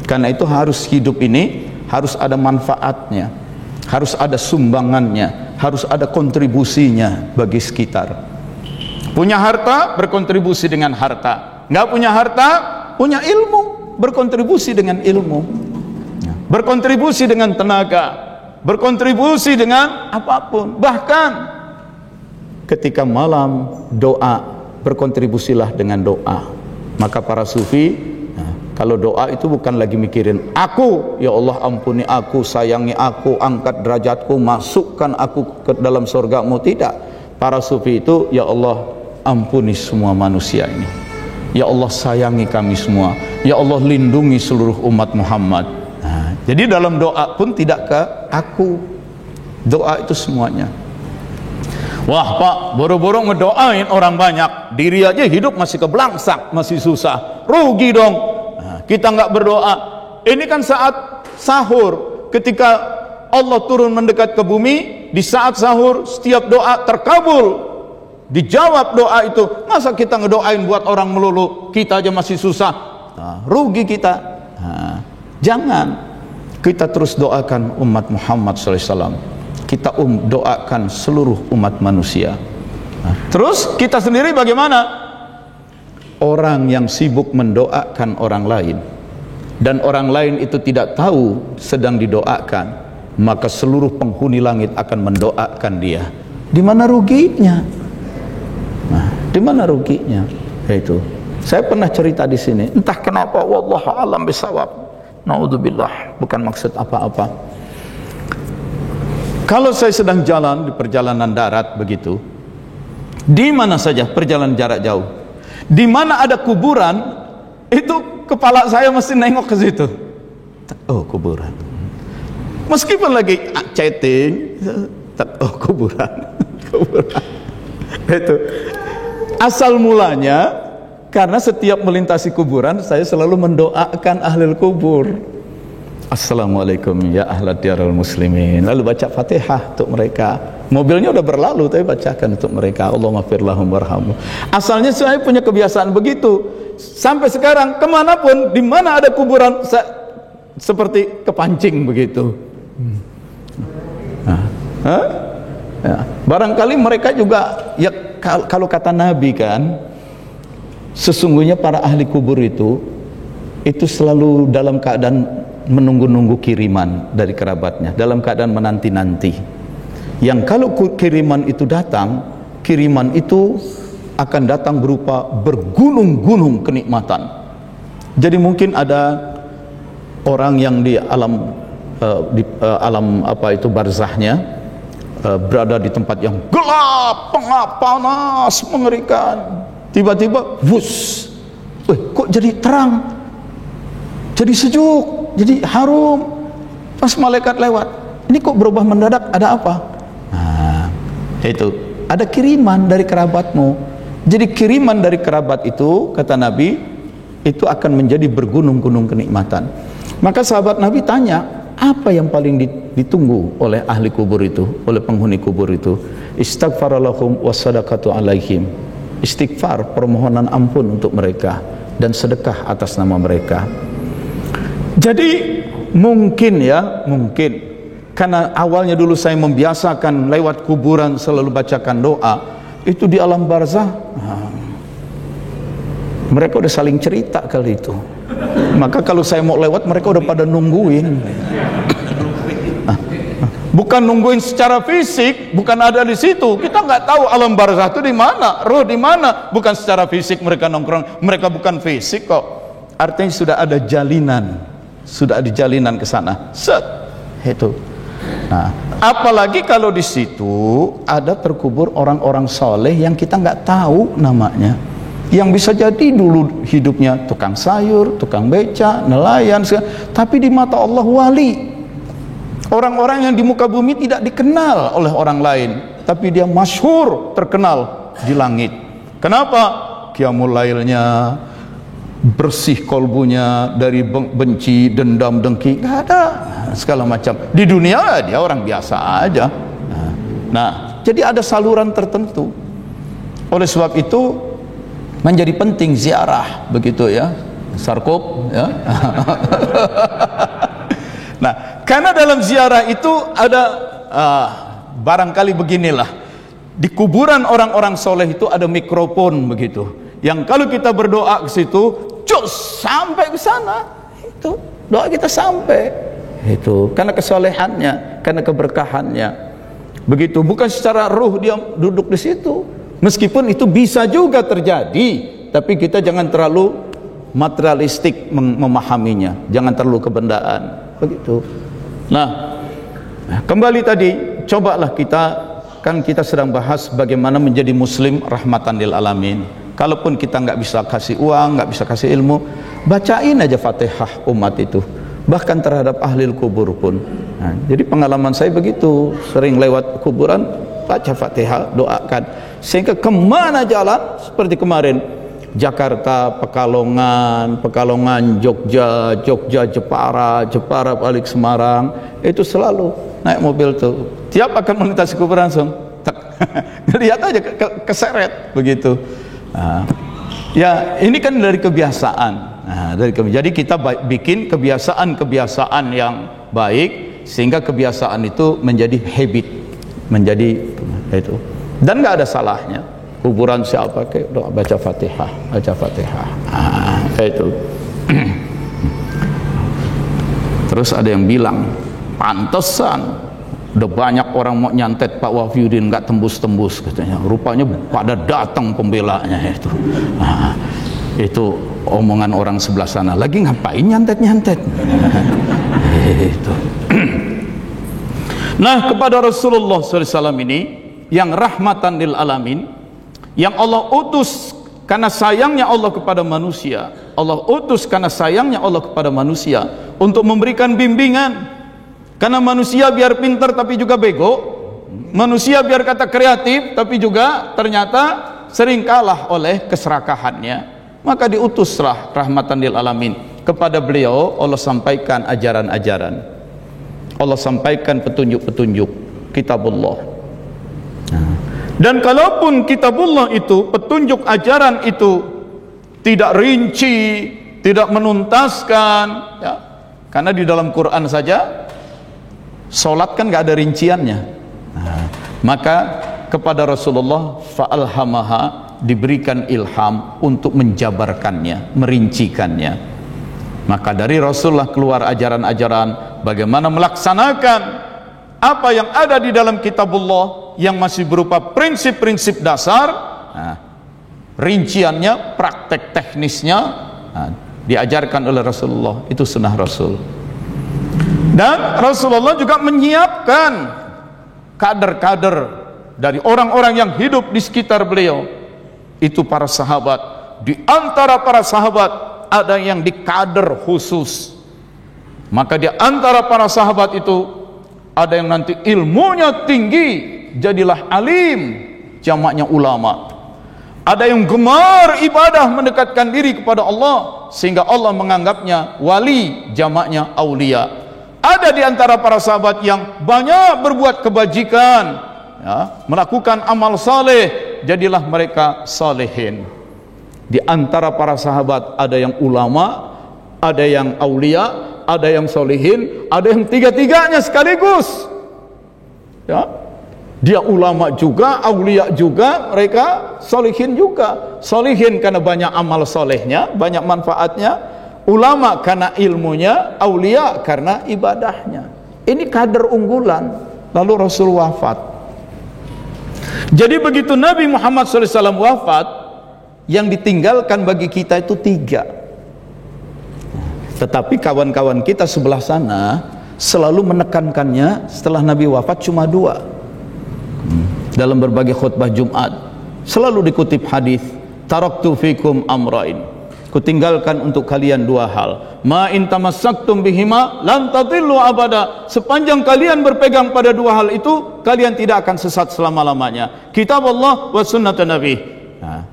Karena itu harus hidup ini harus ada manfaatnya, harus ada sumbangannya, harus ada kontribusinya bagi sekitar. Punya harta, berkontribusi dengan harta. Nggak punya harta, punya ilmu, berkontribusi dengan ilmu. Berkontribusi dengan tenaga, berkontribusi dengan apapun. Bahkan ketika malam doa, berkontribusilah dengan doa. Maka para sufi, kalau doa itu bukan lagi mikirin aku, ya Allah ampuni aku, sayangi aku, angkat derajatku, masukkan aku ke dalam surgamu. Tidak. Para sufi itu, ya Allah ampuni semua manusia ini, ya Allah sayangi kami semua, ya Allah lindungi seluruh umat Muhammad. Jadi dalam doa pun tidak ke aku, doa itu semuanya. Wah Pak, boro-boro ngedoain orang banyak, diri aja hidup masih keblangsak, masih susah, rugi dong. Kita nggak berdoa. Ini kan saat sahur, ketika Allah turun mendekat ke bumi, di saat sahur setiap doa terkabul, dijawab doa itu. Masa kita ngedoain buat orang melulu, kita aja masih susah, rugi kita. Jangan. Kita terus doakan umat Muhammad SAW. Kita doakan seluruh umat manusia. Terus kita sendiri bagaimana? orang yang sibuk mendoakan orang lain dan orang lain itu tidak tahu sedang didoakan, maka seluruh penghuni langit akan mendoakan dia. Di mana ruginya? Nah, di mana ruginya? Itu. Saya pernah cerita di sini. Entah kenapa, wallahu a'lam bishawab. Naudzubillah, bukan maksud apa-apa. Kalau saya sedang jalan di perjalanan darat begitu, di mana saja perjalanan jarak jauh, di mana ada kuburan, itu kepala saya mesti nengok ke situ. Oh, kuburan. Meskipun lagi chatting, oh, kuburan. Kuburan. Itu asal mulanya karena setiap melintasi kuburan saya selalu mendoakan ahli kubur. Assalamualaikum ya ahlat diyarul muslimin. Lalu baca Fatihah untuk mereka. Mobilnya udah berlalu tapi bacakan untuk mereka. Allahumma fir lahum warhamhum. Asalnya saya punya kebiasaan begitu. Sampai sekarang kemanapun, di mana ada kuburan, saya seperti kepancing begitu. Ya. Barangkali mereka juga, ya kalau kata Nabi kan, sesungguhnya para ahli kubur itu selalu dalam keadaan menunggu-nunggu kiriman dari kerabatnya, dalam keadaan menanti-nanti. Yang kalau kiriman itu datang, kiriman itu akan datang berupa bergunung-gunung kenikmatan. Jadi mungkin ada orang yang di alam barzahnya, berada di tempat yang gelap, pengap, panas, mengerikan. Tiba-tiba, wus, kok jadi terang, jadi sejuk, jadi harum. Pas malaikat lewat, ini kok berubah mendadak, ada apa? Nah, itu ada kiriman dari kerabatmu. Jadi kiriman dari kerabat itu, kata Nabi, itu akan menjadi bergunung-gunung kenikmatan. Maka sahabat Nabi tanya, apa yang paling ditunggu oleh ahli kubur itu, oleh penghuni kubur itu? Istighfar lahum wassadaqatu alaihim. Istighfar, permohonan ampun untuk mereka, dan sedekah atas nama mereka. Jadi mungkin karena awalnya dulu saya membiasakan lewat kuburan selalu bacakan doa, itu di alam barzah, mereka udah saling cerita kali itu. Maka kalau saya mau lewat, mereka udah pada nungguin. Bukan nungguin secara fisik, bukan ada di situ. Kita nggak tahu alam barzah itu di mana, roh di mana. Bukan secara fisik mereka nongkrong, mereka bukan fisik kok. Artinya sudah ada jalinan ke sana. Set, itu. Nah, apalagi kalau di situ ada terkubur orang-orang soleh yang kita nggak tahu namanya. Yang bisa jadi dulu hidupnya tukang sayur, tukang beca, nelayan, tapi di mata Allah wali. Orang-orang yang di muka bumi tidak dikenal oleh orang lain, tapi dia masyhur, terkenal di langit. Kenapa? Qiyamul lailnya, bersih kolbunya dari benci, dendam, dengki, nggak ada, segala macam. Di dunia dia orang biasa aja. Nah, jadi ada saluran tertentu. Oleh sebab itu menjadi penting ziarah, begitu ya, sarkop ya. Nah, karena dalam ziarah itu ada barangkali beginilah, di kuburan orang-orang soleh itu ada mikrofon begitu, yang kalau kita berdoa ke situ, cus sampai ke sana, itu doa kita sampai, itu karena kesolehannya, karena keberkahannya, begitu. Bukan secara ruh dia duduk di situ. Meskipun itu bisa juga terjadi, tapi kita jangan terlalu materialistik memahaminya, jangan terlalu kebendaan, begitu. Nah, kembali tadi, cobalah kita sedang bahas bagaimana menjadi muslim rahmatan lil alamin. Kalaupun kita nggak bisa kasih uang, nggak bisa kasih ilmu, bacain aja Fatihah umat itu, bahkan terhadap ahli kubur pun. Nah, jadi pengalaman saya begitu, sering lewat kuburan, baca Fatihah, doakan. Sehingga kemana jalan, seperti kemarin Jakarta, Pekalongan, Jogja, Jepara balik Semarang, itu selalu naik mobil tuh. Tiap akan melintasi kuburan langsung, lihat aja keseret begitu. Nah, ya ini kan dari kebiasaan. Nah, jadi kita bikin kebiasaan yang baik sehingga kebiasaan itu menjadi habit, menjadi itu. Dan nggak ada salahnya kuburan siapa ke doa baca Fatihah, baca Fatihah. Itu. Terus ada yang bilang, pantesan udah banyak orang mau nyantet Pak Wahyudin nggak tembus-tembus katanya. Rupanya pada datang pembelanya itu. Itu omongan orang sebelah sana. Lagi ngapain nyantet-nyantet? Itu. Nah, kepada Rasulullah SAW ini yang rahmatan lil alamin, yang Allah utus karena sayangnya Allah kepada manusia. Allah utus karena sayangnya Allah kepada manusia untuk memberikan bimbingan. Karena manusia biar pintar tapi juga bego, manusia biar kata kreatif tapi juga ternyata sering kalah oleh keserakahannya. Maka diutuslah rahmatan lil alamin. Kepada beliau Allah sampaikan ajaran-ajaran, Allah sampaikan petunjuk-petunjuk kitabullah. Dan kalaupun kitabullah itu, petunjuk ajaran itu tidak rinci, tidak menuntaskan ya, karena di dalam Quran saja sholat kan gak ada rinciannya. Maka kepada Rasulullah fa'alhamaha, diberikan ilham untuk menjabarkannya, merincikannya. Maka dari Rasulullah keluar ajaran-ajaran bagaimana melaksanakan apa yang ada di dalam kitabullah yang masih berupa prinsip-prinsip dasar. Rinciannya, praktek teknisnya diajarkan oleh Rasulullah. Itu sunnah Rasul. Dan Rasulullah juga menyiapkan kader-kader dari orang-orang yang hidup di sekitar beliau. Itu para sahabat. Di antara para sahabat ada yang dikader khusus. Maka di antara para sahabat itu ada yang nanti ilmunya tinggi, jadilah alim, jamaknya ulama. Ada yang gemar ibadah, mendekatkan diri kepada Allah sehingga Allah menganggapnya wali, jamaknya aulia. Ada di antara para sahabat yang banyak berbuat kebajikan ya, melakukan amal saleh, jadilah mereka salihin. Di antara para sahabat ada yang ulama, ada yang aulia, ada yang solihin, ada yang tiga-tiganya sekaligus ya. Dia ulama juga, aulia juga, mereka solihin juga. Solihin karena banyak amal solehnya, banyak manfaatnya. Ulama karena ilmunya, aulia karena ibadahnya. Ini kader unggulan. Lalu Rasul wafat. Jadi begitu Nabi Muhammad SAW wafat, yang ditinggalkan bagi kita itu 3. Tetapi kawan-kawan kita sebelah sana selalu menekankannya setelah Nabi wafat cuma 2. Dalam berbagai khutbah Jumat selalu dikutip hadis, taraktu fikum amrain, kutinggalkan untuk kalian 2 hal, ma in tamassaktum bihima lan tadillu abada, sepanjang kalian berpegang pada 2 hal itu kalian tidak akan sesat selama-lamanya, kitab Allah wa sunnah Nabi.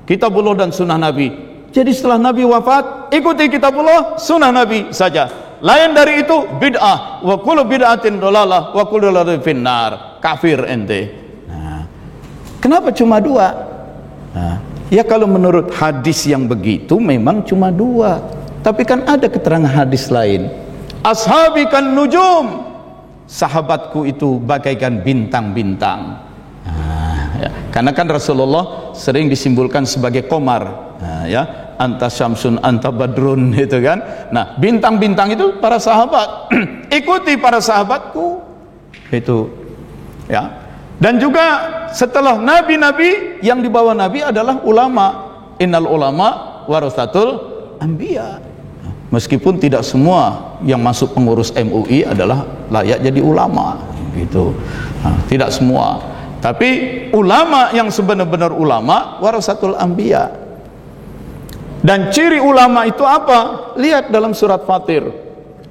Kitabullah dan sunnah Nabi. Jadi setelah Nabi wafat, ikuti kitabullah, sunnah Nabi saja. Lain dari itu bid'ah, wa kullu bid'atin dolalah wa kullu dhalalatin finnar, kafir ente. Kenapa cuma 2? Ya kalau menurut hadis yang begitu memang cuma 2. Tapi kan ada keterangan hadis lain. Ashabi kan nujum, sahabatku itu bagaikan bintang-bintang. Ya. Karena kan Rasulullah sering disimbolkan sebagai qamar. Ya, anta syamsun anta badrun itu kan. Nah, bintang-bintang itu para sahabat. Ikuti para sahabatku. Itu ya. Dan juga setelah nabi-nabi, yang dibawa nabi adalah ulama. Innal ulama warasatul anbiya. Meskipun tidak semua yang masuk pengurus MUI adalah layak jadi ulama gitu. Tidak semua. Tapi ulama yang sebenar-benar ulama warasatul anbiya. Dan ciri ulama itu apa? Lihat dalam surat Fatir.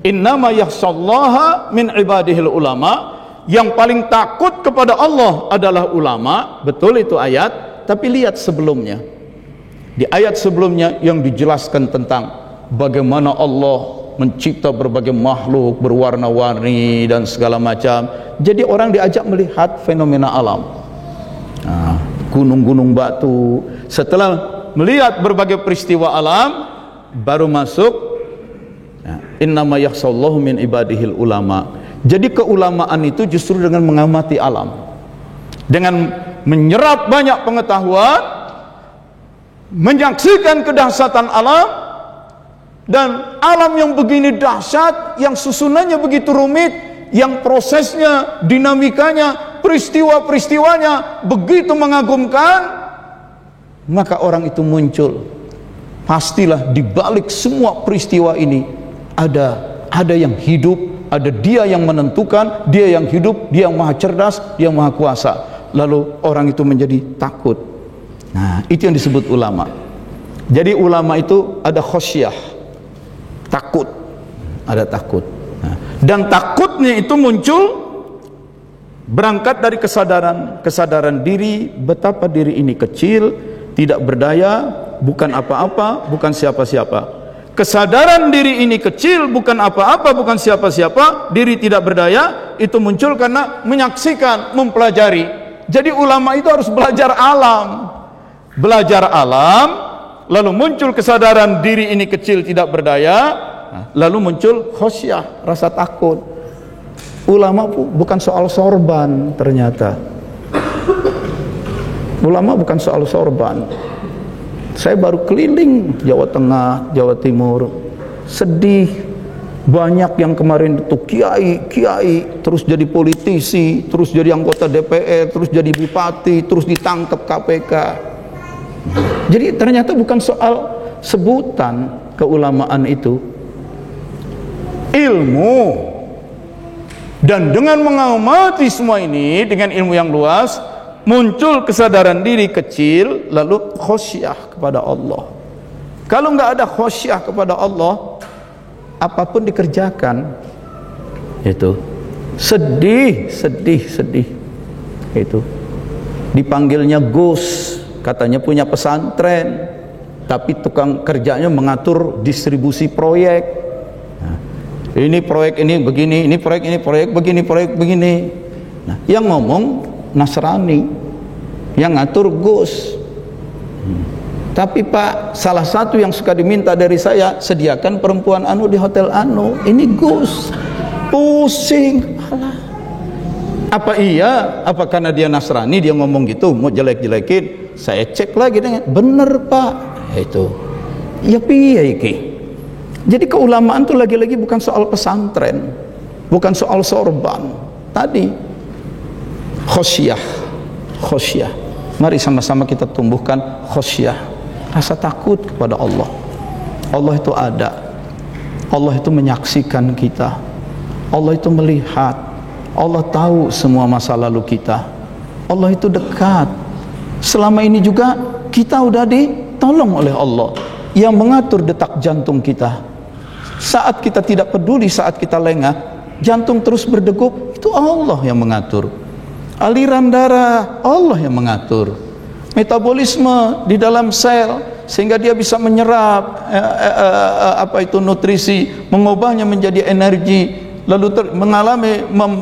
Innama yakhshallaha min ibadihil ulama. Yang paling takut kepada Allah adalah ulama. Betul itu ayat. Tapi lihat sebelumnya. Di ayat sebelumnya yang dijelaskan tentang bagaimana Allah mencipta berbagai makhluk berwarna-warni dan segala macam. Jadi orang diajak melihat fenomena alam. Gunung-gunung batu. Setelah melihat berbagai peristiwa alam, baru masuk innama yakhshallahu min ibadihil ulama. Jadi keulamaan itu justru dengan mengamati alam, dengan menyerap banyak pengetahuan, menyaksikan kedahsyatan alam, dan alam yang begini dahsyat, yang susunannya begitu rumit, yang prosesnya, dinamikanya, peristiwa-peristiwanya begitu mengagumkan, maka orang itu muncul. Pastilah di balik semua peristiwa ini ada yang hidup, ada dia yang menentukan, dia yang hidup, dia yang maha cerdas, dia yang maha kuasa. Lalu orang itu menjadi takut. Nah, itu yang disebut ulama. Jadi ulama itu ada khosyah, takut, ada takut. Nah, dan takutnya itu muncul berangkat dari kesadaran diri, betapa diri ini kecil, tidak berdaya, bukan apa-apa, bukan siapa-siapa. Kesadaran diri ini kecil, bukan apa-apa, bukan siapa-siapa, diri tidak berdaya, itu muncul karena menyaksikan, mempelajari. Jadi ulama itu harus belajar alam. Belajar alam, lalu muncul kesadaran diri ini kecil, tidak berdaya, lalu muncul khosyah, rasa takut. Ulama bukan soal sorban ternyata. Ulama bukan soal sorban. Saya baru keliling Jawa Tengah, Jawa Timur, sedih. Banyak yang kemarin itu kiai, terus jadi politisi, terus jadi anggota DPR, terus jadi bupati, terus ditangkap KPK. Jadi ternyata bukan soal sebutan keulamaan itu, ilmu. Dan dengan mengamati semua ini dengan ilmu yang luas, muncul kesadaran diri kecil, lalu khosyah kepada Allah. Kalau nggak ada khosyah kepada Allah, apapun dikerjakan itu sedih. Itu dipanggilnya Gus, katanya punya pesantren, tapi tukang kerjanya mengatur distribusi proyek. Nah, ini proyek ini begini, ini proyek begini. Nah, yang ngomong Nasrani, yang ngatur Gus. Tapi Pak, salah satu yang suka diminta dari saya, sediakan perempuan anu di hotel anu. Ini Gus, pusing. Apa iya? Apa karena dia Nasrani dia ngomong gitu, mau jelek-jelekin? Saya cek lagi dengan bener Pak. Itu ya piye iki? Jadi keulamaan itu lagi-lagi bukan soal pesantren, bukan soal sorban. Tadi khosyah. Mari sama-sama kita tumbuhkan khosyah, rasa takut kepada Allah. Allah itu ada, Allah itu menyaksikan kita, Allah itu melihat, Allah tahu semua masa lalu kita, Allah itu dekat. Selama ini juga kita udah ditolong oleh Allah yang mengatur detak jantung kita. Saat kita tidak peduli, saat kita lengah, jantung terus berdegup, itu Allah yang mengatur. Aliran darah, Allah yang mengatur. Metabolisme di dalam sel, sehingga dia bisa menyerap nutrisi, mengubahnya menjadi energi, lalu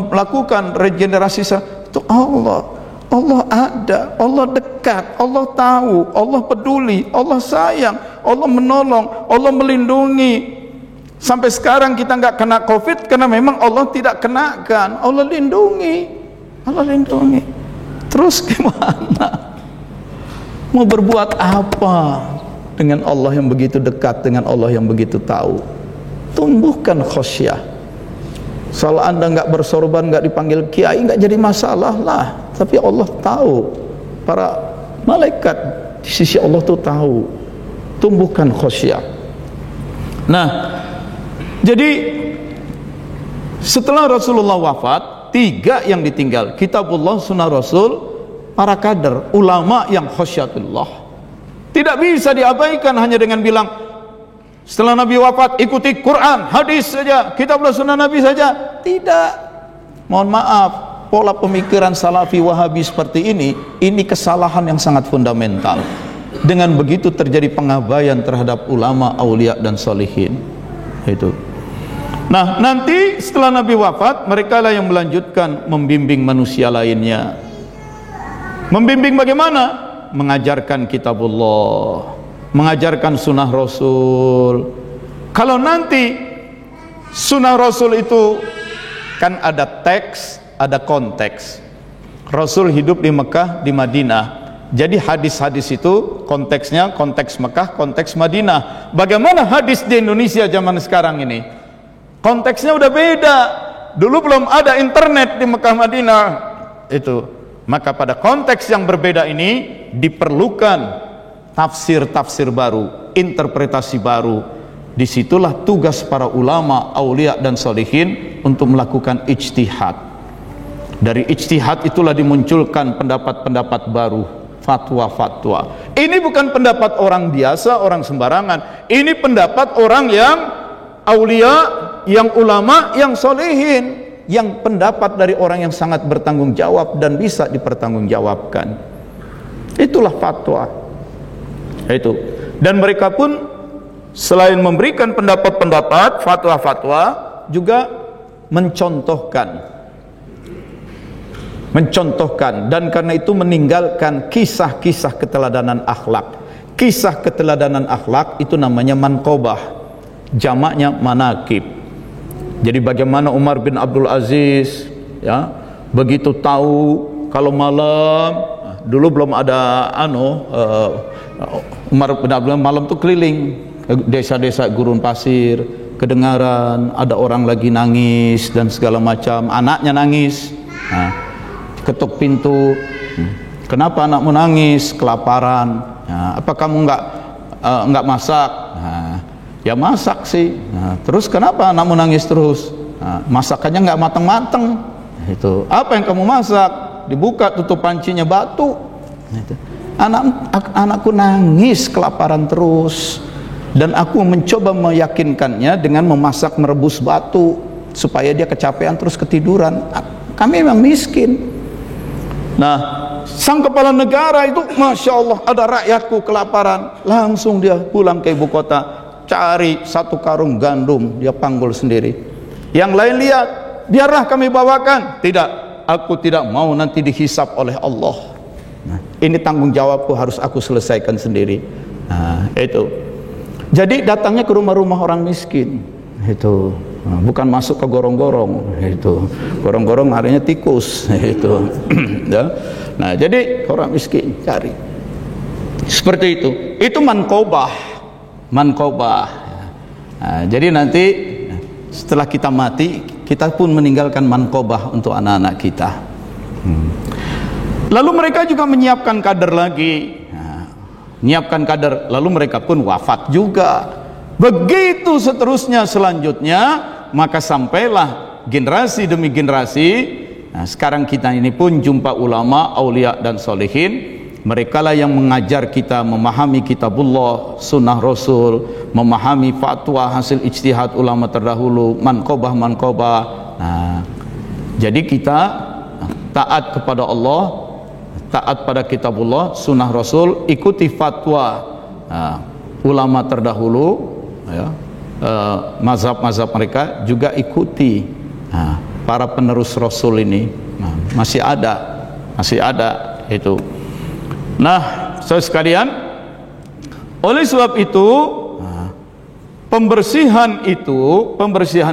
melakukan regenerasi sel. Itu Allah. Allah ada, Allah dekat, Allah tahu, Allah peduli, Allah sayang, Allah menolong, Allah melindungi. Sampai sekarang kita nggak kena COVID karena memang Allah tidak kenakan. Allah lindungi, Allah lindungi. Terus gimana? Mau berbuat apa dengan Allah yang begitu dekat, dengan Allah yang begitu tahu? Tumbuhkan khosyah. Soal Anda nggak bersorban, nggak dipanggil kiai, nggak jadi masalah lah. Tapi Allah tahu, para malaikat di sisi Allah tuh tahu. Tumbuhkan khosyah. Nah, jadi setelah Rasulullah wafat, 3 yang ditinggal: kitabullah, sunnah Rasul, para kader, ulama yang khosyatullah. Tidak bisa diabaikan hanya dengan bilang setelah Nabi wafat ikuti Quran, hadis saja, kitabullah, sunnah Nabi saja. Tidak. Mohon maaf, pola pemikiran salafi wahabi seperti ini kesalahan yang sangat fundamental. Dengan begitu terjadi pengabaian terhadap ulama, aulia dan solihin. Itu. Nah, nanti setelah Nabi wafat, mereka lah yang melanjutkan membimbing manusia lainnya. Membimbing bagaimana? Mengajarkan kitabullah, mengajarkan sunnah Rasul. Kalau nanti sunnah Rasul itu kan ada teks, ada konteks. Rasul hidup di Mekah, di Madinah. jadi hadis-hadis itu konteksnya konteks Mekah, konteks Madinah. Bagaimana hadis di Indonesia zaman sekarang ini? Konteksnya udah beda. Dulu belum ada internet di Mekah Madinah itu. Maka pada konteks yang berbeda ini diperlukan tafsir-tafsir baru, interpretasi baru. Disitulah tugas para ulama, aulia dan sholihin untuk melakukan ijtihad. Dari ijtihad itulah dimunculkan pendapat-pendapat baru, fatwa-fatwa. Ini bukan pendapat orang biasa, orang sembarangan. Ini pendapat orang yang aulia, yang ulama, yang sholihin, yang pendapat dari orang yang sangat bertanggung jawab dan bisa dipertanggungjawabkan. Itulah fatwa. Itu. Dan mereka pun selain memberikan pendapat-pendapat, fatwa-fatwa, juga mencontohkan, dan karena itu meninggalkan kisah-kisah keteladanan akhlak. Kisah keteladanan akhlak itu namanya manqobah, jamaknya manakib. Jadi bagaimana Umar bin Abdul Aziz, ya, begitu tahu kalau malam, dulu belum ada Umar bin Abdul Aziz malam tuh keliling desa-desa gurun pasir, kedengaran ada orang lagi nangis dan segala macam, anaknya nangis. Nah, ketuk pintu, kenapa anakmu nangis? Kelaparan. Nah, apa kamu nggak masak? Nah, ya masak sih. Nah, terus kenapa anakmu nangis terus? Nah, masakannya nggak matang-matang. Itu. Apa yang kamu masak? Dibuka tutup pancinya batu. Itu. Anakku nangis kelaparan terus. Dan aku mencoba meyakinkannya dengan memasak merebus batu supaya dia kecapean terus ketiduran. Kami memang miskin. Nah, sang kepala negara itu, masya Allah, ada rakyatku kelaparan, langsung dia pulang ke ibu kota, cari 1 karung gandum, dia panggul sendiri. Yang lain lihat, biarlah kami bawakan. Tidak, aku tidak mau nanti dihisap oleh Allah. Nah, ini tanggung jawabku, harus aku selesaikan sendiri. Nah, itu. Jadi datangnya ke rumah-rumah orang miskin, itu bukan masuk ke gorong-gorong, itu gorong-gorong harinya tikus, itu. Ya. Nah, jadi orang miskin cari seperti itu manqobah. Nah, jadi nanti setelah kita mati, kita pun meninggalkan manqobah untuk anak-anak kita. Lalu mereka juga menyiapkan kader lagi. Nyiapkan kader, lalu mereka pun wafat juga. Begitu seterusnya selanjutnya, maka sampailah generasi demi generasi. Nah, sekarang kita ini pun jumpa ulama, aulia dan sholihin. Mereka lah yang mengajar kita memahami kitabullah, sunnah rasul, memahami fatwa hasil ijtihad ulama terdahulu, manqobah. Nah, jadi kita taat kepada Allah, taat pada kitabullah, sunnah rasul, ikuti fatwa ulama terdahulu, ya, mazhab-mazhab mereka juga ikuti. Para penerus rasul ini masih ada itu. Nah, saudara sekalian, oleh sebab itu pembersihan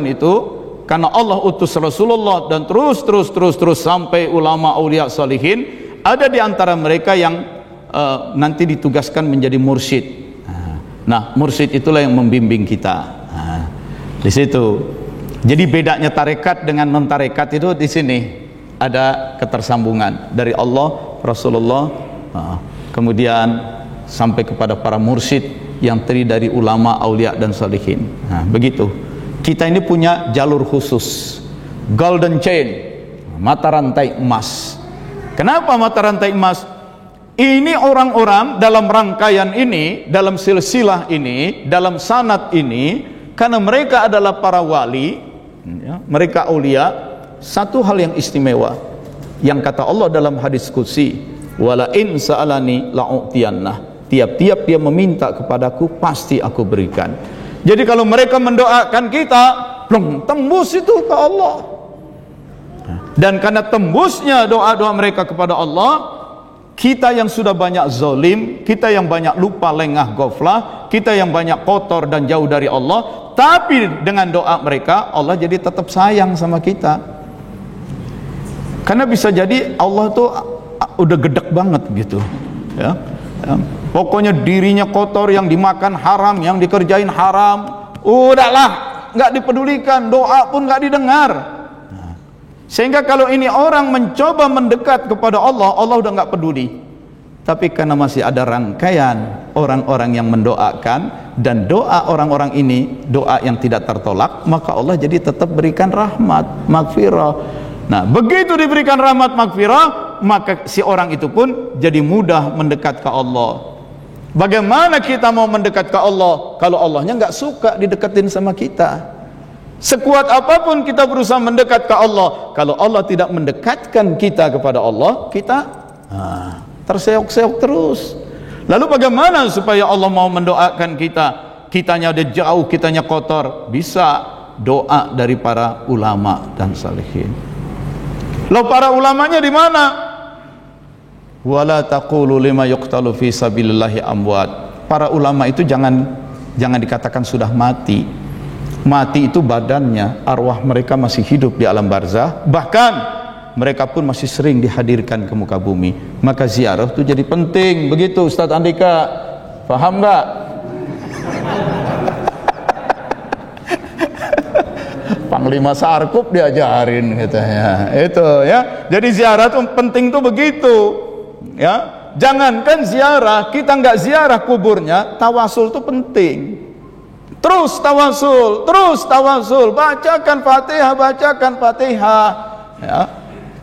itu karena Allah utus Rasulullah dan terus sampai ulama aulia salihin. Ada di antara mereka yang nanti ditugaskan menjadi mursyid. Nah, mursyid itulah yang membimbing kita. Di situ. Jadi bedanya tarekat dengan non tarekat itu di sini ada ketersambungan dari Allah, Rasulullah, kemudian sampai kepada para mursyid yang terdiri dari ulama, aulia dan salihin. Nah, begitu. Kita ini punya jalur khusus, golden chain, mata rantai emas. Kenapa mata rantai emas? Ini orang-orang dalam rangkaian ini, dalam silsilah ini, dalam sanad ini, karena mereka adalah para wali, ya, mereka aulia. Satu hal yang istimewa, yang kata Allah dalam hadis qudsi, wala in sa'alani la'utiyannah. Tiap-tiap dia meminta kepadaku, pasti aku berikan. Jadi kalau mereka mendoakan kita, belum tembus itu ke Allah. Dan karena tembusnya doa-doa mereka kepada Allah, kita yang sudah banyak zalim, kita yang banyak lupa, lengah, ghaflah, kita yang banyak kotor dan jauh dari Allah, tapi dengan doa mereka Allah jadi tetap sayang sama kita. Karena bisa jadi Allah tuh udah gedek banget gitu. ya. Pokoknya dirinya kotor, yang dimakan haram, yang dikerjain haram, udahlah, nggak dipedulikan, doa pun nggak didengar. Sehingga kalau ini orang mencoba mendekat kepada Allah, Allah udah nggak peduli. Tapi karena masih ada rangkaian orang-orang yang mendoakan, dan doa orang-orang ini doa yang tidak tertolak, maka Allah jadi tetap berikan rahmat, maghfirah. Nah, begitu diberikan rahmat, maghfirah, maka si orang itu pun jadi mudah mendekat ke Allah. Bagaimana kita mau mendekat ke Allah kalau Allahnya nggak suka dideketin sama kita? Sekuat apapun kita berusaha mendekat ke Allah, kalau Allah tidak mendekatkan kita kepada Allah, kita terseok-seok terus. Lalu bagaimana supaya Allah mau mendoakan kita? Kitanya udah jauh, kitanya kotor. Bisa doa dari para ulama dan salihin. Lalu para ulamanya di mana? Wala taqulu lima yuqtalu fi sabilillahi amwat. Para ulama itu jangan dikatakan sudah mati. Mati itu badannya, arwah mereka masih hidup di alam barzah. Bahkan mereka pun masih sering dihadirkan ke muka bumi. Maka ziarah itu jadi penting. Begitu Ustaz Andika, paham nggak? Panglima Sarkup diajarin katanya. Itu ya. Jadi ziarah itu penting tuh begitu. Ya, jangankan ziarah, kita nggak ziarah kuburnya, tawasul itu penting. Terus tawasul, bacakan Fatihah, ya.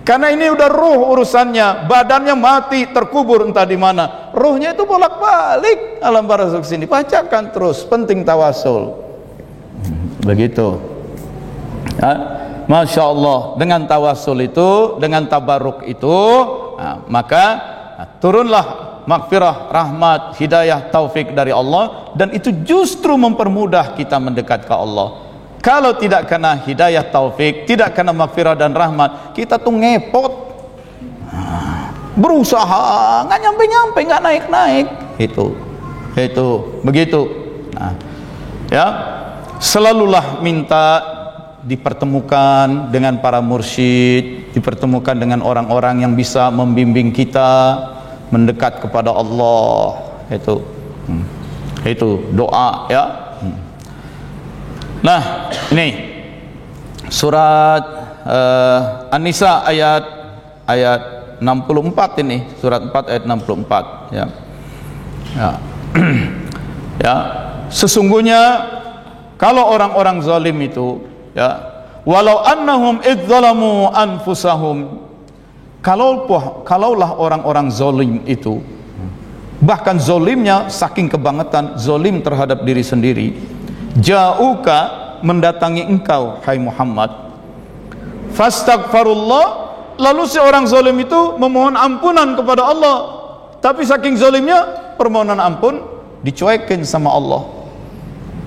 Karena ini udah ruh urusannya, badannya mati, terkubur entah di mana. Ruhnya itu bolak-balik alam barzakh sini. Bacakan terus, penting tawasul. Begitu. Ya. Masya Allah, dengan tawasul itu, dengan tabaruk itu, maka turunlah maghfirah, rahmat, hidayah, taufik dari Allah, dan itu justru mempermudah kita mendekat ke Allah. Kalau tidak kena hidayah, taufik, tidak kena maghfirah dan rahmat, kita tuh ngepot, berusaha nggak nyampe, nggak naik. Itu begitu. Nah, ya, selalulah minta dipertemukan dengan para mursyid, dipertemukan dengan orang-orang yang bisa membimbing kita mendekat kepada Allah. Itu doa, ya. Nah, ini surat An-Nisa ayat 64 ini, surat 4 ayat 64, ya. Ya, sesungguhnya kalau orang-orang zalim itu, ya, walau annahum idzalamu anfusahum, kalaulah orang-orang zalim itu, bahkan zalimnya saking kebangetan, zalim terhadap diri sendiri, ja'uka, mendatangi engkau hai Muhammad, fastaghfirullah, lalu si orang zalim itu memohon ampunan kepada Allah, tapi saking zalimnya permohonan ampun dicuekin sama Allah.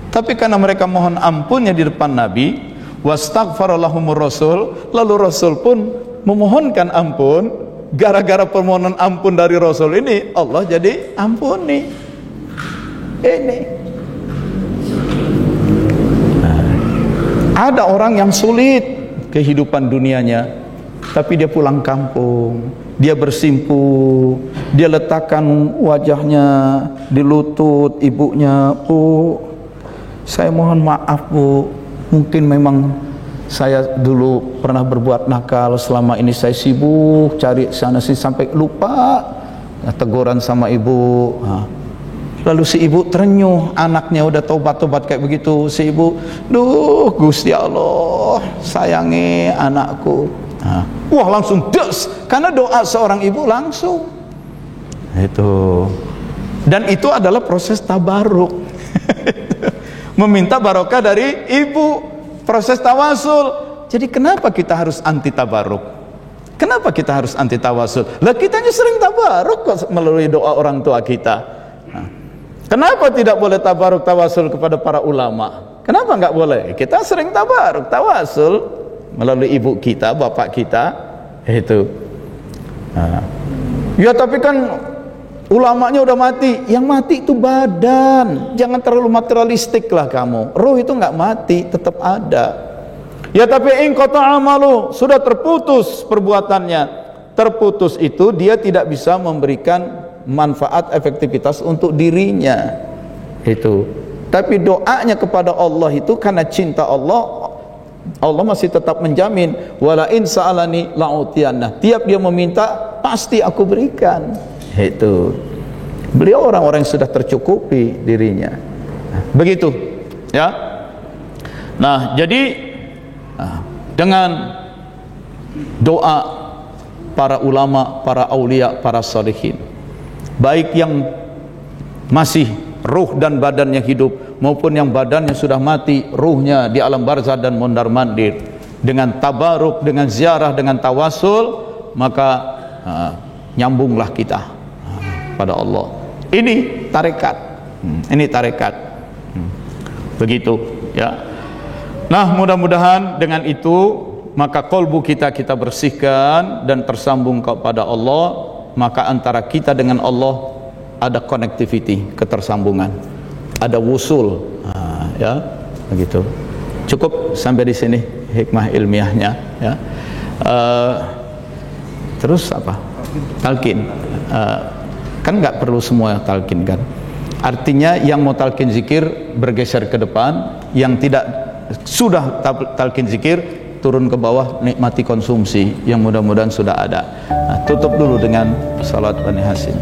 Tapi karena mereka mohon ampunnya di depan Nabi, wastaghfarallahumur rasul, lalu Rasul pun memohonkan ampun. Gara-gara permohonan ampun dari Rasul ini, Allah jadi ampuni. Ini ada orang yang sulit kehidupan dunianya, tapi dia pulang kampung, dia bersimpu, dia letakkan wajahnya di lutut ibunya. Bu, saya mohon maaf Bu, mungkin memang saya dulu pernah berbuat nakal, selama ini saya sibuk cari sana sini sampai lupa teguran sama ibu. Lalu si ibu terenyuh, anaknya udah tobat-tobat kayak begitu. Si ibu, duh Gusti Allah, sayangi anakku. Wah, langsung des, karena doa seorang ibu langsung. Itu. Dan itu adalah proses tabaruk. Meminta barokah dari ibu. Proses tawasul. Jadi kenapa kita harus anti tabaruk? Kenapa kita harus anti tawasul? Lah kitanya sering tabaruk kok melalui doa orang tua kita. Kenapa tidak boleh tabaruk tawasul kepada para ulama? Kenapa nggak boleh? Kita sering tabaruk tawasul melalui ibu kita, bapak kita. Itu. Ya tapi kan ulamanya udah mati. Yang mati itu badan. Jangan terlalu materialistik lah kamu. Roh itu nggak mati, tetap ada. Ya tapi inqata amalu, sudah terputus perbuatannya. Terputus itu dia tidak bisa memberikan manfaat efektivitas untuk dirinya itu. Tapi doanya kepada Allah itu karena cinta Allah, Allah masih tetap menjamin, wala in sa'alani la'utiyanna, tiap dia meminta pasti aku berikan. Itu beliau orang-orang yang sudah tercukupi dirinya. Begitu ya. Nah, jadi dengan doa para ulama, para aulia, para salihin, baik yang masih ruh dan badannya hidup maupun yang badannya sudah mati, ruhnya di alam barzah dan mondar mandir, dengan tabaruk, dengan ziarah, dengan tawasul, maka nyambunglah kita pada Allah. Ini tarekat, ini tarekat. Begitu ya. Nah, mudah-mudahan dengan itu maka kolbu kita bersihkan dan tersambung kepada Allah, maka antara kita dengan Allah ada connectivity, ketersambungan, ada wusul. Ya, begitu. Cukup sampai di sini hikmah ilmiahnya ya. Terus apa? Talqin. Kan nggak perlu semua talqin kan. Artinya yang mau talqin zikir bergeser ke depan, yang tidak sudah talqin zikir turun ke bawah, nikmati konsumsi yang mudah-mudahan sudah ada. Tutup dulu dengan salat Bani Hasim.